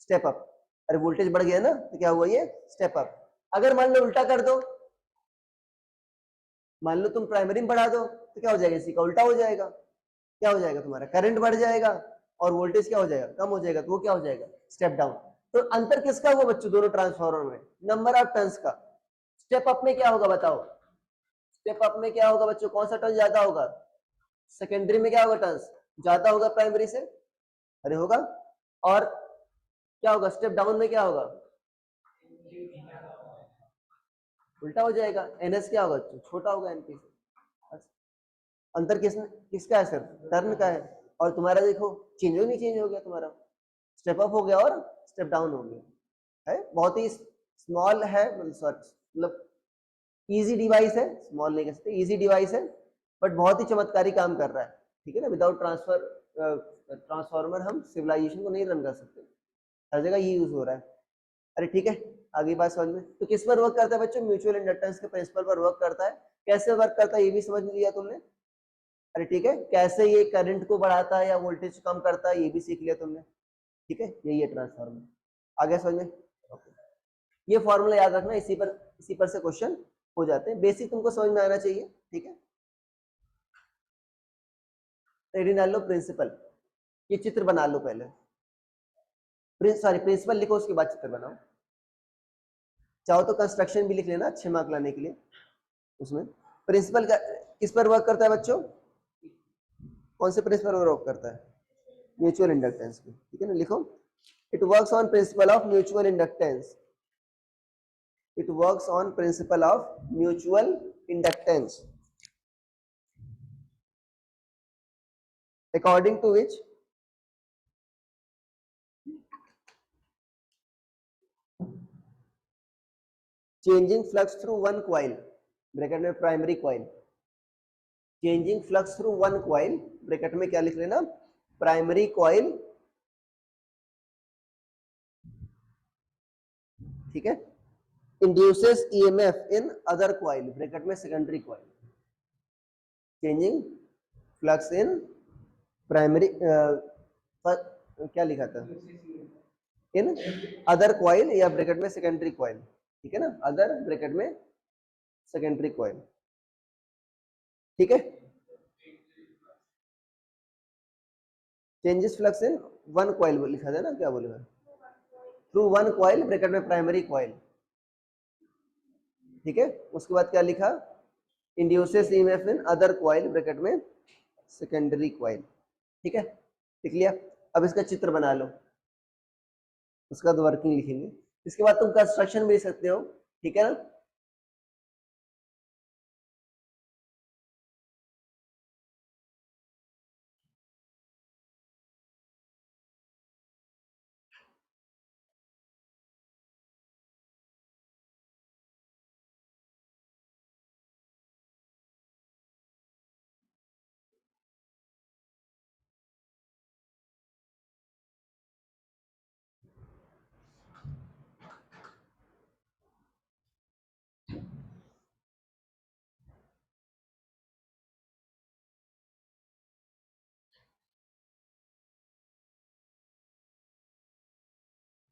स्टेप अप। अरे वोल्टेज बढ़ गया ना, तो क्या हुआ, ये स्टेप अप। अगर मान लो उल्टा कर दो, मान लो तुम प्राइमरी में बढ़ा दो, तो क्या हो जाएगा, इसी का उल्टा हो जाएगा। क्या हो जाएगा तुम्हारा, करंट बढ़ जाएगा और वोल्टेज क्या हो जाएगा, कम हो जाएगा। तो वो क्या हो जाएगा, स्टेप डाउन। तो अंतर किसका हुआ बच्चों दोनों ट्रांसफॉर्मर में, नंबर ऑफ टर्न्स का। स्टेप अप में क्या होगा बताओ, स्टेप अप में क्या होगा बच्चों, कौन सा टर्न ज्यादा होगा, सेकेंडरी में क्या होगा, टर्न्स ज्यादा होगा प्राइमरी से, अरे होगा। और क्या होगा, स्टेप डाउन में क्या होगा, उल्टा हो जाएगा। एनएस क्या होगा, छोटा होगा एनपी से। अंतर किसका है सर, टर्न का है। और तुम्हारा देखो चेंज हो नहीं, चेंज हो गया तुम्हारा, स्टेप अप हो गया और स्टेप डाउन हो गया। है बहुत ही स्मॉल है, मतलब इजी डिवाइस है, स्मॉल नहीं कह सकते, इजी डिवाइस है, बट बहुत ही चमत्कारी काम कर रहा है। ठीक है ना, विदाउट ट्रांसफॉर्मर हम सिविलाइजेशन को नहीं रन कर सकते, हर जगह ये यूज हो रहा है। अरे ठीक है, आगे बात समझ में। तो किस पर वर्क करता है बच्चों, म्यूचुअल इंडक्टेंस के प्रिंसिपल पर वर्क करता है। कैसे वर्क करता है ये भी समझ लिया तुमने। अरे ठीक है, कैसे ये करंट को बढ़ाता है या वोल्टेज कम करता है ये भी सीख लिया तुमने। ठीक है, यही है ट्रांसफार्मर। आगे समझ में। ओके, ये फॉर्मूला याद रखना, इसी पर से क्वेश्चन हो जाते हैं। बेसिक तुमको समझ में आना चाहिए। ठीक है, रेडी डाल लो प्रिंसिपल, ये चित्र बना लो पहले। सॉरी प्रिंसिपल लिखो, उसके बाद चित्र बनाओ। चाहो तो कंस्ट्रक्शन भी लिख लेना अच्छे मार्क लाने के लिए। उसमें प्रिंसिपल का किस पर वर्क करता है बच्चों, कौन से प्रिंसिपल पर वर्क करता है, म्यूचुअल इंडक्टेंस पे। ठीक है ना, लिखो, it works on principle of mutual inductance. It works on principle of mutual inductance, according to which changing flux through one coil, bracket में primary coil, changing flux through one coil, bracket में क्या लिख लेना, primary coil. ठीक है, induces EMF in other coil, bracket में secondary coil. Changing flux in primary, क्या लिखा था, इन अदर कॉइल या ब्रैकेट में सेकेंडरी कॉइल। ठीक है ना, अदर ब्रैकेट में सेकेंडरी कॉइल। ठीक है, changes flux in one coil लिखा था ना, क्या बोलेगा, थ्रू वन कॉइल, ब्रैकेट में प्राइमरी कॉइल। ठीक है, उसके बाद क्या लिखा, induces EMF in other coil, bracket में सेकेंडरी कॉइल। ठीक है, लिख लिया। अब इसका चित्र बना लो, उसका बाद वर्किंग लिखेंगे। इसके बाद तुम कंस्ट्रक्शन भी लिख सकते हो। ठीक है ना,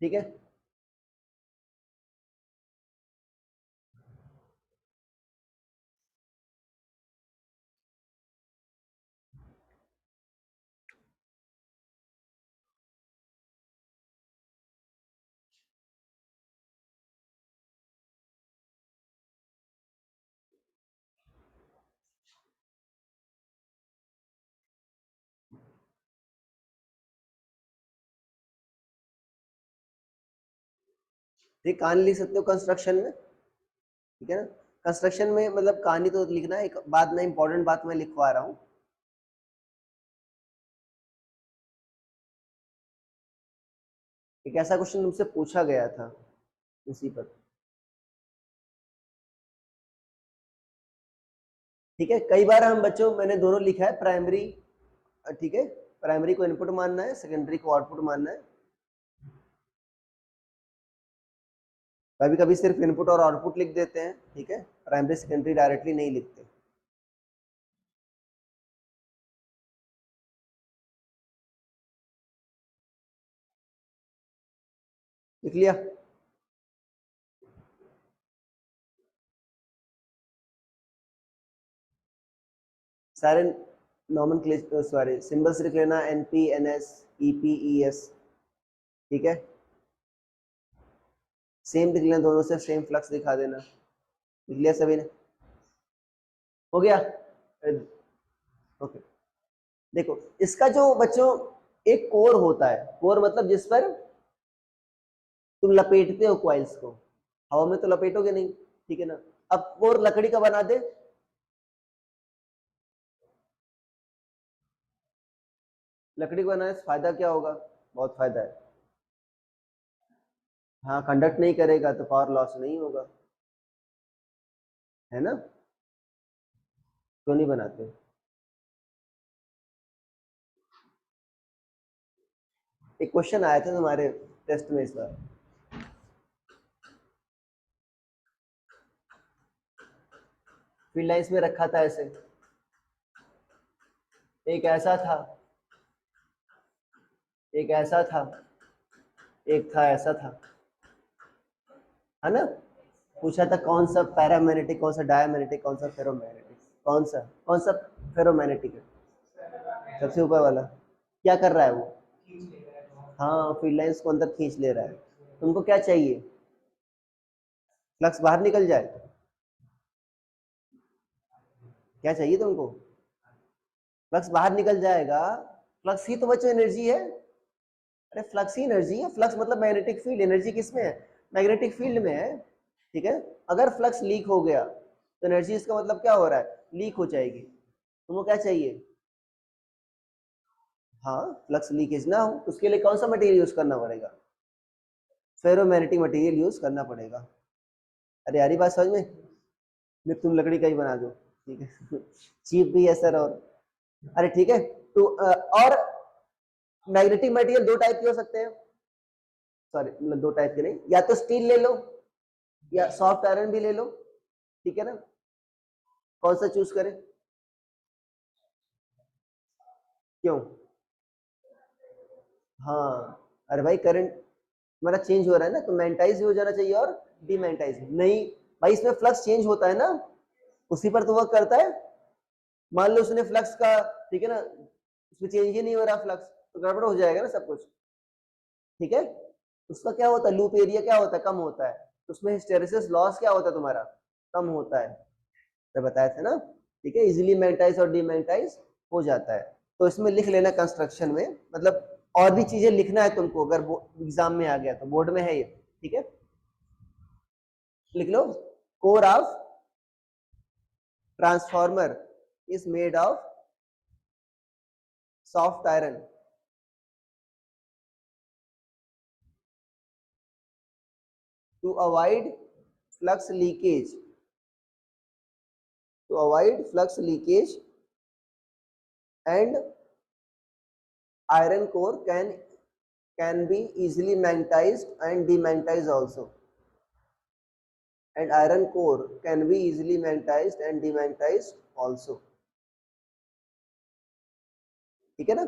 ठीक है, ठीक, कहानी लिख सकते हो कंस्ट्रक्शन में, ठीक है ना। कंस्ट्रक्शन में मतलब कहानी तो लिखना है, एक बात मैं इंपॉर्टेंट बात मैं लिखवा रहा हूँ। एक ऐसा क्वेश्चन तुमसे पूछा गया था इसी पर, ठीक है। कई बार हम बच्चों, मैंने दोनों लिखा है, प्राइमरी, ठीक है, प्राइमरी को इनपुट मानना है, सेकेंडरी को आउटपुट मानना है। कभी कभी सिर्फ इनपुट और आउटपुट लिख देते हैं, ठीक है, प्राइमरी सेकेंडरी डायरेक्टली नहीं लिखते। लिख लिया? सारे नॉमेनक्लेचर, सॉरी सिंबल्स लिख लेना, एनपी, एनएस, ईपी, ईएस, ठीक है। सेम लिख लेना दोनों से, सेम फ्लक्स दिखा देना। लिख लिया सभी ने? हो गया? ओके। देखो इसका जो बच्चों एक कोर होता है, कोर मतलब जिस पर तुम लपेटते हो क्वाइल्स को, हवा में तो लपेटोगे नहीं, ठीक है ना। अब कोर लकड़ी का बना दे, लकड़ी का बनाने से फायदा क्या होगा? बहुत फायदा है। हाँ, कंडक्ट नहीं करेगा तो पावर लॉस नहीं होगा, है ना। क्यों नहीं बनाते? एक क्वेश्चन आया था तुम्हारे टेस्ट में इस बार, फील्ड लाइंस में रखा था ऐसे, एक ऐसा था, एक ऐसा था, एक था ऐसा था, है ना। पूछा था कौन सा पैरामैग्नेटिक, कौन सा डायमैग्नेटिक, कौन सा फेरोमैग्नेटिक, कौन सा फेरोमैग्नेटिक है? सबसे ऊपर वाला। क्या कर रहा है वो? हाँ, फील्ड लाइंस को अंदर खींच ले रहा है। तुमको क्या चाहिए? फ्लक्स बाहर निकल जाए? क्या चाहिए तुमको? फ्लक्स बाहर निकल जाएगा। फ्लक्स ही तो बच्चों एनर्जी है। अरे फ्लक्स ही एनर्जी है। फ्लक्स मतलब मैग्नेटिक फील्ड, एनर्जी किस में है? मैग्नेटिक फील्ड में है, ठीक है। अगर फ्लक्स लीक हो गया तो एनर्जी, इसका मतलब क्या हो रहा है? लीक हो जाएगी। तुमको क्या चाहिए? हाँ, फ्लक्स लीकेज ना हो, उसके लिए कौन सा मटेरियल यूज करना पड़ेगा? फेरोमैग्नेटिक मटेरियल यूज करना पड़ेगा। अरे यारी बात समझ में? नहीं तुम लकड़ी का ही बना दो, ठीक है। चीप भी है सर। और अरे ठीक है, तो और मैग्नेटिक मटेरियल दो टाइप के हो सकते हैं, सॉरी मतलब दो टाइप के नहीं, या तो स्टील ले लो या सॉफ्ट आयरन भी ले लो, ठीक है ना। कौन सा चूज करें? क्यों? हाँ, अरे भाई करंट हमारा चेंज हो रहा है ना, तो मैग्नेटाइज भी हो जाना चाहिए और डीमैग्नेटाइज नहीं। भाई इसमें फ्लक्स चेंज होता है ना, उसी पर तो वर्क करता है। मान लो उसने फ्लक्स का, ठीक है ना, उसमें चेंज ही नहीं हो रहा फ्लक्स, तो गड़बड़ हो जाएगा ना सब कुछ, ठीक है। उसका क्या होता है, लूप एरिया क्या होता है, कम होता है, तो उसमें हिस्टेरेसिस लॉस क्या होता है तुम्हारा, कम होता है। मैं बताया था ना, ठीक है, इजीली मैग्नेटाइज और डीमैग्नेटाइज हो जाता है। तो इसमें लिख लेना कंस्ट्रक्शन में, मतलब और भी चीजें लिखना है तुमको, अगर एग्जाम में आ गया तो, बोर्ड में है ये, ठीक है। लिख लो, core of transformer is made of soft iron to avoid flux leakage, to avoid flux leakage, and iron core can be easily magnetized and demagnetized also, and iron core can be easily magnetized and demagnetized also, ठीक है ना।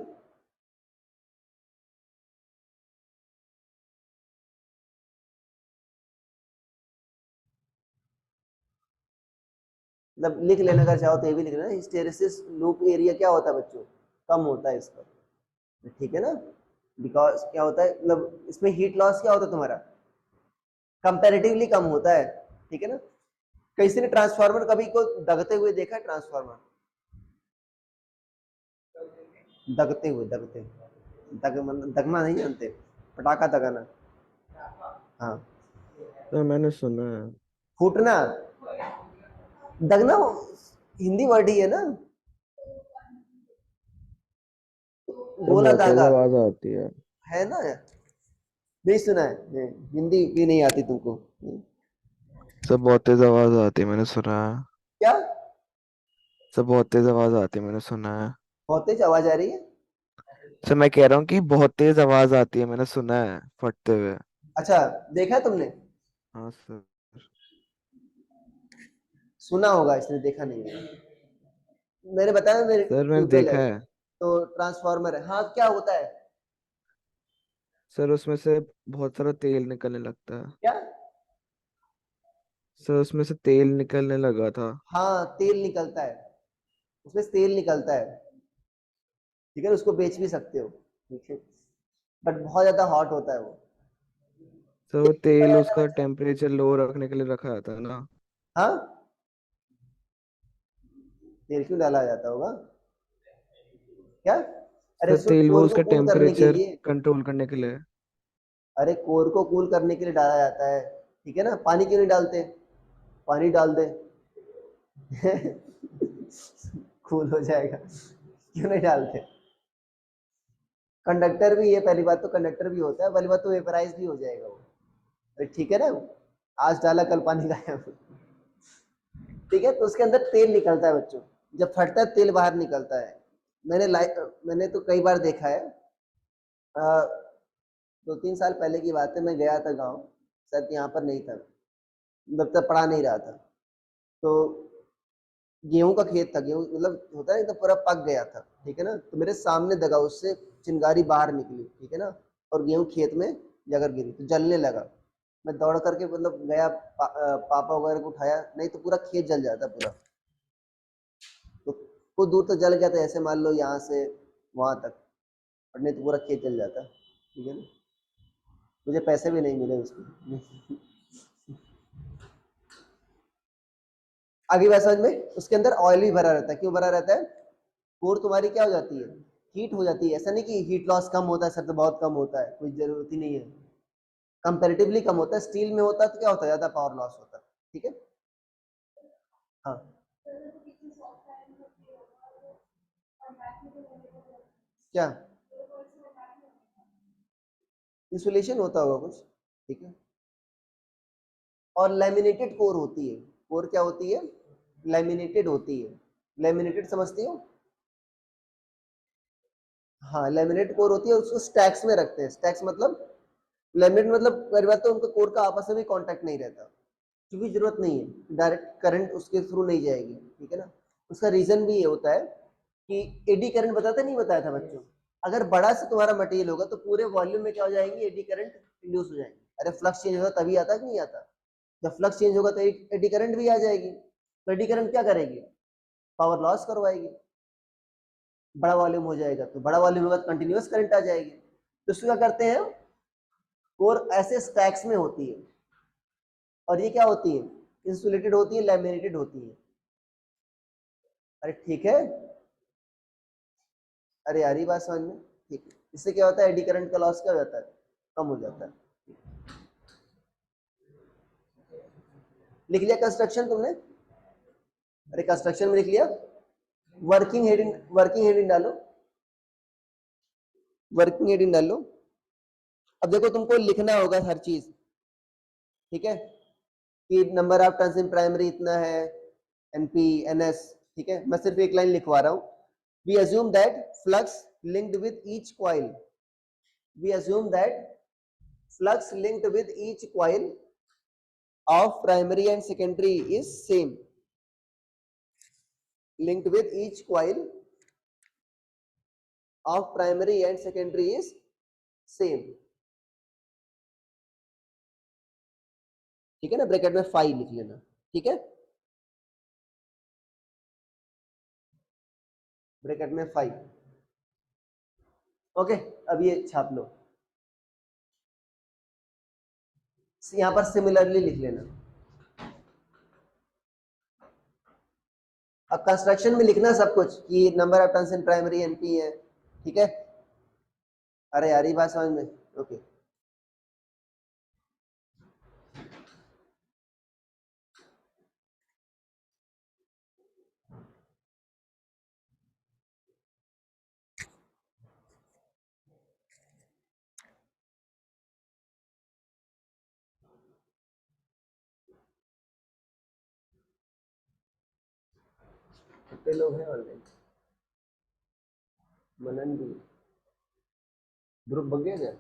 मतलब लिख लेना, अगर चाहो तो ये भी लिख लेना, हिस्टेरेसिस लूप एरिया क्या होता है बच्चों, कम होता है इसका, ठीक है ना। बिकॉज क्या होता है, मतलब इसमें हीट लॉस क्या होता है तुम्हारा, कंपैरेटिवली कम होता है, ठीक है ना। किसी ने ट्रांसफार्मर कभी को दगते हुए देखा है? ट्रांसफार्मर दगते हुए, दगते दग मतलब दगना नहीं जानते, पटाखा दगाना, हाँ, तो मैंने सुना है। फूटना, दगना हिंदी वर्ड ही है ना, तो गोला बहुत तेज धागा आवाज आती है। है ना। नहीं सुना है, हिंदी भी नहीं आती तुमको। सब बहुत तेज आवाज आती है, मैंने सुना है। क्या? सब बहुत तेज आवाज आती है, मैंने सुना है। बहुत तेज आवाज आ रही है? सर मैं कह रहा हूँ कि बहुत तेज आवाज आती है, मैंने सुना है फटते हुए। अच्छा, देखा है तुमने? हाँ सर। सुना होगा, इसने देखा नहीं है। मैंने बताया मेरे सर मैंने ट्यूबवेल है, देखा है। तो ट्रांसफार्मर है। हाँ, क्या होता है? सर उसमें से बहुत सारा तेल निकलने लगता है। क्या? सर उसमें से तेल निकलने लगा था। हाँ, तेल निकलता है, उसमें से तेल निकलता है। ठीक है, उसको बेच भी सकते हो। ठीक है, बट बहुत ज्यादा हॉट होता है वो। सर वो तेल तेल निकल जाता है उसका बच्चों। टेम्परेचर लो रखने के लिए रखा जाता है ना। हाँ, तेल क्यों डाला जाता होगा? क्या? अरे सर उसको तेल वो कोर को उसका कूल करने के टेम्परेचर लिए। कंट्रोल करने के लिए। अरे कोर को कूल करने के लिए डाला जाता है। ठीक है ना, पानी क्यों नहीं डालते? पानी डाल दे, कूल हो जाएगा, क्यों नहीं डालते? कंडक्टर भी है, पहली बात तो कंडक्टर भी होता है, पहली बात तो वेपराइज भी हो जाएगा वो। अरे ठीक है ना, आज डाला कल पानी गायब। ठीक है, तो उसके अंदर तेल निकलता है बच्चों। जब फटता है तेल बाहर निकलता है। मैंने तो कई बार देखा है। 2-3 साल पहले की बात है, मैं गया था गाँव, शायद यहाँ पर नहीं था, मतलब तब पढ़ा नहीं रहा था। तो गेहूं का खेत था, गेहूं मतलब होता है, तो पूरा पक गया था। ठीक है ना, तो मेरे सामने दगा उससे चिंगारी बाहर निकली। ठीक है ना, और गेहूं खेत में जाकर गिरी तो जलने लगा। मैं दौड़ करके मतलब गया, पापा वगैरह को उठाया, नहीं तो पूरा खेत जल जाता पूरा। तो कुछ दूर तक जल गया था, ऐसे मान लो यहाँ से वहां तक, और नहीं तो पूरा खेत जल जाता। ठीक है ना, मुझे पैसे भी नहीं मिले उसके। आगे बात समझ में, उसके अंदर ऑयल भी भरा रहता है। क्यों भरा रहता है? कोर तुम्हारी क्या हो जाती है, हीट हो जाती है। ऐसा नहीं कि हीट लॉस कम होता है सर, तो बहुत कम होता है, कोई जरूरत ही नहीं है। कंपेरेटिवली कम होता है। स्टील में होता है तो क्या होता है, ज्यादा पावर लॉस होता है। ठीक है। हाँ, क्या इंसुलेशन होता होगा कुछ। ठीक है, और लैमिनेटेड कोर होती है। कोर क्या होती है? लैमिनेटेड होती है। लैमिनेटेड समझती हो? हाँ, लैमिनेट कोर होती है, उसको स्टैक्स में रखते हैं। स्टैक्स मतलब, लैमिनेट मतलब पहली बात तो उनका कोर का आपस में भी कांटेक्ट नहीं रहता, क्योंकि जरूरत नहीं है, डायरेक्ट करंट उसके थ्रू नहीं जाएगी। ठीक है ना, उसका रीजन भी ये होता है कि एडी करंट, बताता नहीं बताया था बच्चों, अगर बड़ा से तुम्हारा मटेरियल होगा तो पूरे वॉल्यूम में क्या हो जाएंगी, एडी करंट इंड्यूस हो जाएंगे। अरे फ्लक्स चेंज होगा तभी आता है कि नहीं आता? जब फ्लक्स चेंज होगा तो एडी करंट भी आ जाएगी। तो एडी करंट क्या करेगी? पावर लॉस करवाएगी। बड़ा वॉल्यूम हो जाएगा तो बड़ा वॉल्यूम होगा तो कंटिन्यूअस करंट आ जाएगी। तो इसको क्या करते हैं, कोर ऐसे स्टैक्स में होती है, और ये क्या होती है, इंसुलेटेड होती है, लैमिनेटेड होती है। अरे ठीक है, अरे यार ये बात समझ में। ठीक है, इससे क्या होता है, एडी करंट का लॉस क्या हो जाता है, कम हो जाता है। लिख लिया कंस्ट्रक्शन तुमने? अरे कंस्ट्रक्शन में लिख लिया। वर्किंग हेडिंग डालो, वर्किंग हेडिंग डालो। अब देखो तुमको लिखना होगा हर चीज। ठीक है, कि number of turns in primary इतना है, एनपी एनएस। ठीक है, मैं सिर्फ एक लाइन लिखवा रहा हूँ। We assume that flux linked with each coil, we assume that flux linked with each coil of primary and secondary is same, linked with each coil of primary and secondary is same। ठीक है ना, bracket में phi लिख लेना। ठीक है, bracket में phi. Okay, अब ये छाप लो, यहां पर सिमिलरली लिख लेना। अब कंस्ट्रक्शन में लिखना सब कुछ, कि number of turns in primary NP है। ठीक है, अरे यार ये बात समझ में। ओके, कितने लोग हैं ऑनलाइन? मनन भी ग्रुप बन गया क्या?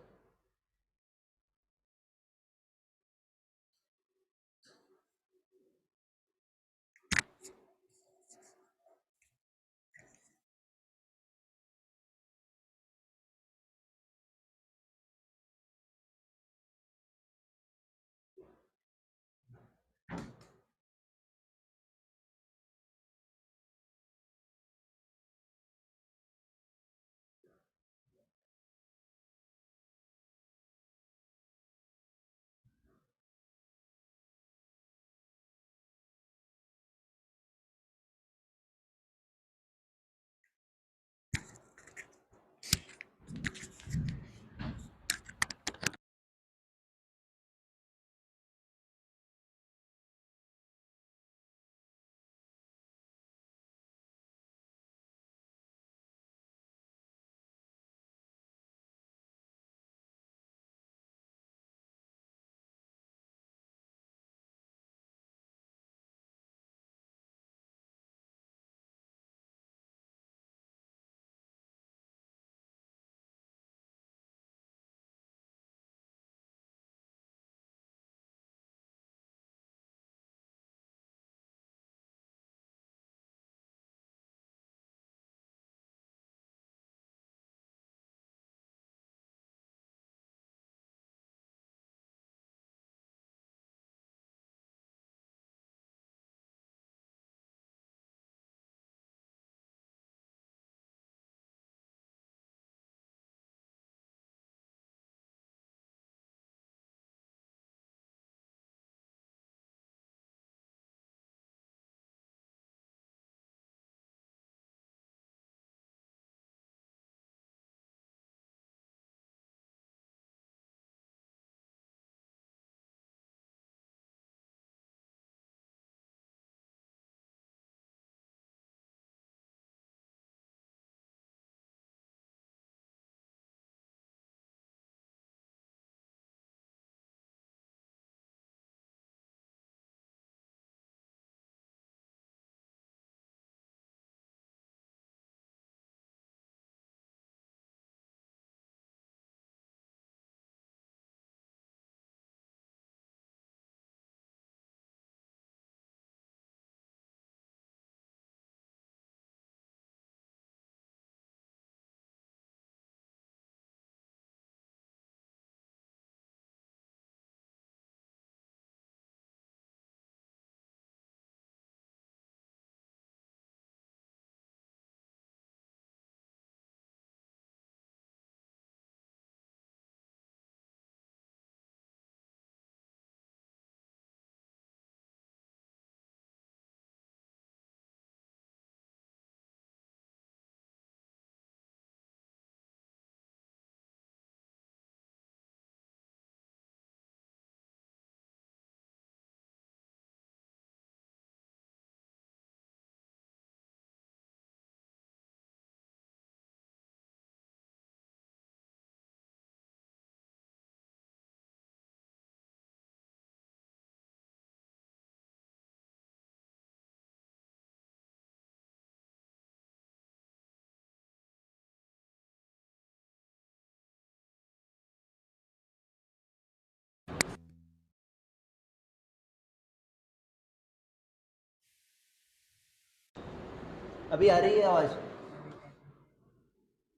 अभी आ रही है आवाज?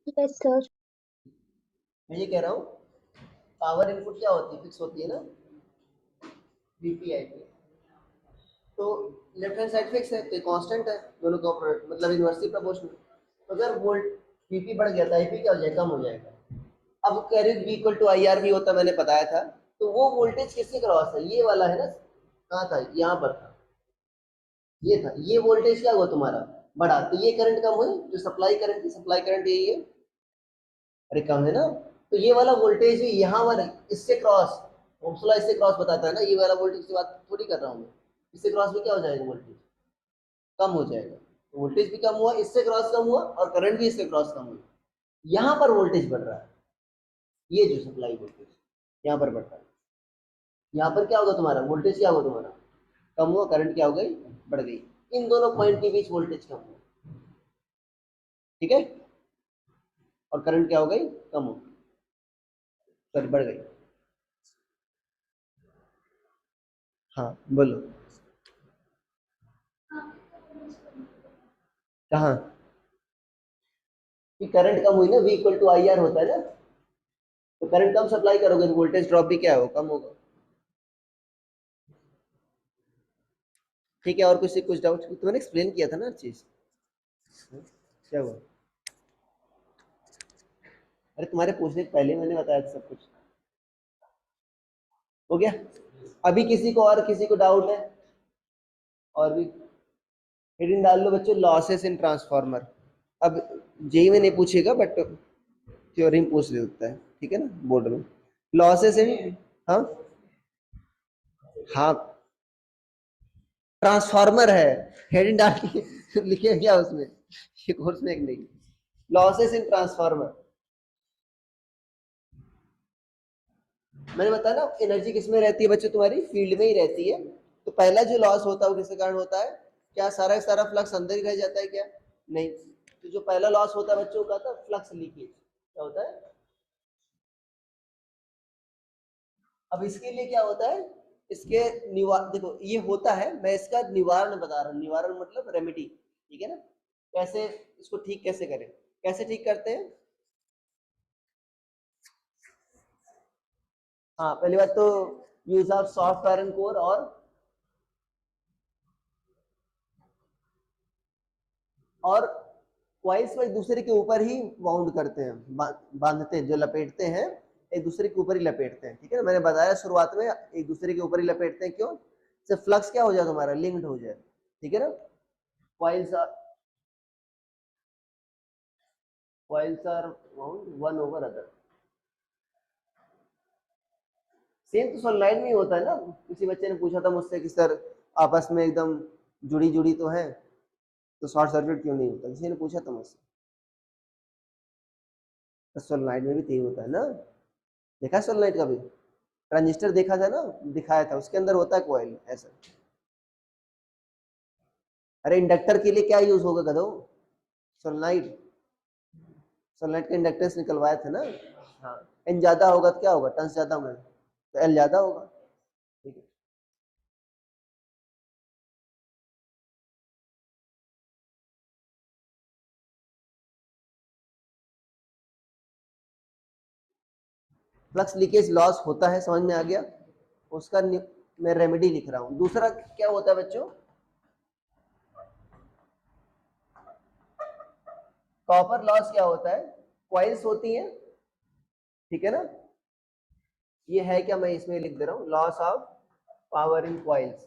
Yes, sir. मैं ये कह रहा हूँ, पावर इनपुट क्या होती है? फिक्स होती है ना, वीपीआईपी। तो लेफ्ट हैंड साइड फिक्स है तो कांस्टेंट है, दोनों का मतलब इनवर्सली प्रोपोर्शनल। तो अगर वोल्ट वीपी बढ़ गया तो आईपी क्या हो जाएगा? कम हो जाएगा। अब कह रहे B equal to I R भी होता, मैंने बताया था। तो वो वोल्टेज किसके क्रॉस है? ये वाला है ना, कहाँ था? यहाँ पर था, ये था। ये वोल्टेज क्या हुआ तुम्हारा? बढ़ा, तो ये करंट कम हुई, जो सप्लाई करंट थी, सप्लाई करंट यही है, अरे कम है ना। तो ये वाला वोल्टेज भी यहाँ पर इससे क्रॉस, ओम्स लॉ इससे क्रॉस बताता है ना, ये वाला वोल्टेज की बात थोड़ी कर रहा हूँ मैं। इससे क्रॉस भी क्या हो जाएगा? वोल्टेज कम हो जाएगा। तो वोल्टेज भी कम हुआ, इससे क्रॉस कम हुआ, और करंट भी इससे क्रॉस कम हुआ। यहाँ पर वोल्टेज बढ़ रहा है, ये जो सप्लाई वोल्टेज यहाँ पर बढ़ रहा है। यहाँ पर क्या होगा तुम्हारा? वोल्टेज क्या होगा तुम्हारा? कम हुआ, करंट क्या हो गई? बढ़ गई। इन दोनों पॉइंट के बीच वोल्टेज कम हुआ। ठीक है, और करंट क्या हो गई, कम हो गई, सॉरी बढ़ गई। हाँ बोलो, कहाँ कि करंट कम हुई ना, V equal to I R होता है ना, तो करंट कम सप्लाई करोगे तो वोल्टेज ड्रॉप भी क्या हो, कम होगा। ठीक है, और कुछ डाउट, तुमने एक्सप्लेन किया था ना हर चीज, क्या हुआ, अरे तुम्हारे पूछने से पहले मैंने बताया था सब कुछ, हो गया। अभी किसी को और किसी को डाउट है, और भी हेडिंग डाल लो बच्चों, लॉसेस इन ट्रांसफार्मर। अब जेई में नहीं पूछेगा बट थ्योरी में पूछ सकता है, ठीक है ना, बोर्ड में लॉसेस इन, हाँ हाँ ट्रांसफार्मर है, हेडिंग डाल के लिखे क्या उसमें, ये कोर्स में एक नहीं, लॉसेस इन ट्रांसफार्मर। मैंने बताया ना एनर्जी किस में रहती है बच्चों, तुम्हारी फील्ड में ही रहती है। तो पहला जो लॉस होता है वो किसके कारण होता है, क्या सारा का सारा फ्लक्स अंदर ही रह जाता है क्या, नहीं। तो जो पहला लॉस होता है बच्चों का था फ्लक्स लीकेज, क्या होता है। अब इसके लिए क्या होता है, इसके निवार देखो ये होता है, मैं इसका निवारण बता रहा हूँ, निवारण मतलब रेमेडी, ठीक है ना, कैसे इसको ठीक कैसे करें, कैसे ठीक करते हैं। हाँ पहली बात तो use of soft iron core, और क्वाइल्स को एक दूसरे के ऊपर ही वाउंड करते हैं, बांधते हैं, जो लपेटते हैं एक दूसरे के ऊपर ही लपेटते हैं, ठीक है ना, मैंने बताया शुरुआत में एक दूसरे के ऊपर ही लपेटते हैं, क्यों, सिर्फ फ्लक्स क्या हो जाए तुम्हारा, लिंक्ड हो जाए, ठीक है ना। Coils are coils are wound one over other, same तो सनलाइट में ही होता है ना। किसी बच्चे ने पूछा था मुझसे कि सर आपस में एकदम जुड़ी जुड़ी तो है, तो शॉर्ट सर्किट क्यों नहीं होता, किसी ने पूछा था मुझसे, तो सनलाइट में भी तो यही होता है ना, देखा सनलाइट का भी, ट्रांजिस्टर देखा था ना, दिखाया था, उसके अंदर होता है कॉइल ऐसा। अरे इंडक्टर के लिए क्या यूज होगा गधो, सनलाइट, सनलाइट के इंडक्टर्स निकलवाए थे ना। हाँ एन ज्यादा होगा तो क्या होगा, टर्न्स ज्यादा होंगे तो एल ज्यादा होगा, ठीक है। फ्लक्स लीकेज लॉस होता है, समझ में आ गया, उसका मैं रेमेडी लिख रहा हूँ। दूसरा क्या होता है बच्चों, कॉपर लॉस क्या होता है, क्वाइल्स होती हैं, ठीक है ना, ये है क्या, मैं इसमें लिख दे रहा हूँ, loss of power in coils.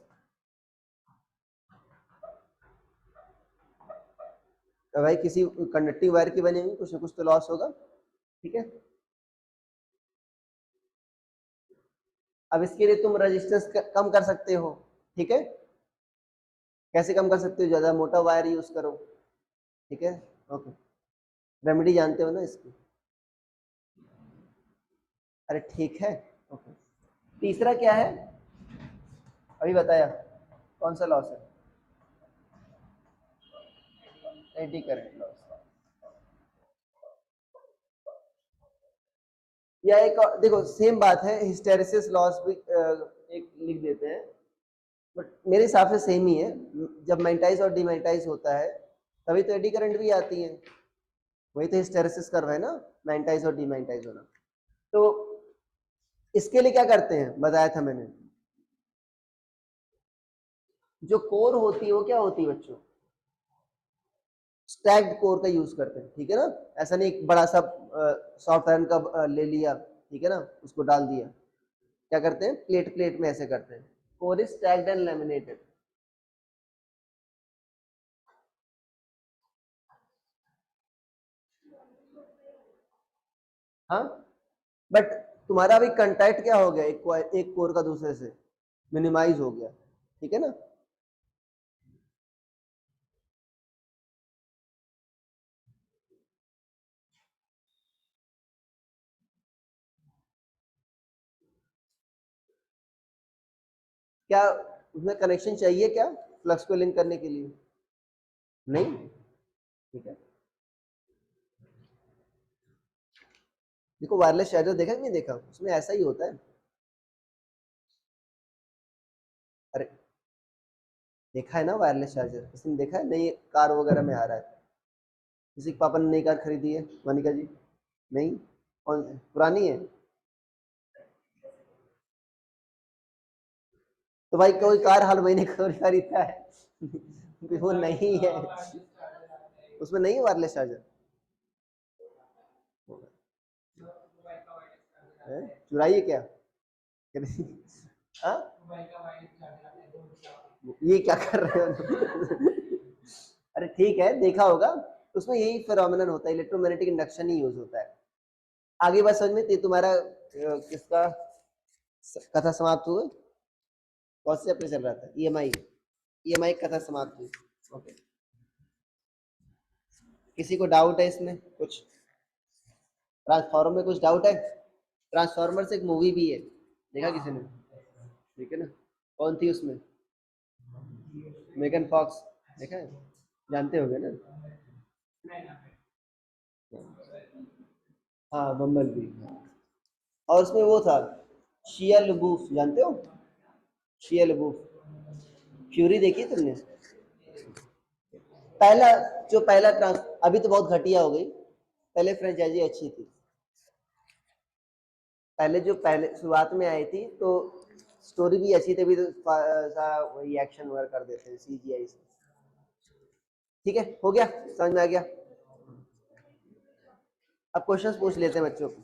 तो भाई किसी कंडक्टिव वायर की बनी हुई कुछ ना कुछ तो लॉस होगा, ठीक है। अब इसके लिए तुम रेजिस्टेंस कम कर सकते हो, ठीक है, कैसे कम कर सकते हो, ज्यादा मोटा वायर यूज करो, ठीक है, ओके, रेमेडी जानते हो ना इसकी, अरे ठीक है, ओके। तीसरा क्या है, अभी बताया, कौन सा लॉस है, एडी करंट लॉस, या एक देखो सेम बात है, हिस्टेरेसिस लॉस भी एक लिख देते हैं, बट मेरे हिसाब से सेम ही है। जब मैग्नेटाइज और डिमैग्नेटाइज होता है तभी तो एडी करंट भी आती है, वही तो हिस्टेरेसिस कर रहे हैं ना, मैग्नेटाइज और डिमैग्नेटाइज होना। तो इसके लिए क्या करते हैं, बताया था मैंने, जो कोर होती है वो क्या होती है बच्चों, स्टैक्ड कोर का यूज करते हैं, ठीक है ना, ऐसा नहीं एक बड़ा सा सॉफ्ट आयरन का ले लिया, ठीक है ना, उसको डाल दिया, क्या करते हैं प्लेट प्लेट में ऐसे करते हैं, core is stacked and laminated. हाँ बट तुम्हारा अभी कंटैक्ट क्या हो गया, एक कोर का दूसरे से मिनिमाइज हो गया, ठीक है ना। क्या उसमें कनेक्शन चाहिए क्या, फ्लक्स को लिंक करने के लिए, नहीं, ठीक है। देखो वायरलेस चार्जर देखा कि नहीं देखा, उसमें ऐसा ही होता है। अरे देखा है ना वायरलेस चार्जर, किसी ने देखा है? नई कार वगैरह में आ रहा है। किसी के पापा ने नई कार खरीदी है मोनिका जी? नहीं? कौन पुरानी है? तो भाई कोई कार हर महीने खरीदता है वो नहीं है, उसमें नहीं है वायरलेस चार्जर। चुराइए क्या? हाँ? ये क्या कर रहे हो अरे ठीक है, देखा होगा, उसमें यही फिनोमिनन होता है, इलेक्ट्रोमैग्नेटिक इंडक्शन ही यूज होता है। आगे बात समझ में थी तुम्हारा किसका कथा समाप्त हुआ? कौन से चैप्टर चल रहा था? ईएमआई कथा समाप्त हुई। ओके, किसी को डाउट है इसमें कुछ? ट्रांसफॉर्मर में कुछ डाउट है? ट्रांसफॉर्मर से एक मूवी भी है, देखा किसी ने? ठीक है ना, कौन थी उसमें? मेगन फॉक्स, देखा है? जानते होंगे ना? हाँ बम्बल बी। और उसमें वो था शिया लबूफ, जानते हो? शिया लबूफ, फ्यूरी देखी तुमने? पहला जो पहला ट्रांस, अभी तो बहुत घटिया हो गई, पहले फ्रेंचाइजी अच्छी थी। पहले जो पहले शुरुआत में आई थी तो स्टोरी भी अच्छी थी, अभी तो वही एक्शन वगैरह कर देते हैं सीजीआई से। ठीक है, हो गया, समझ में आ गया। अब क्वेश्चंस पूछ लेते हैं बच्चों को।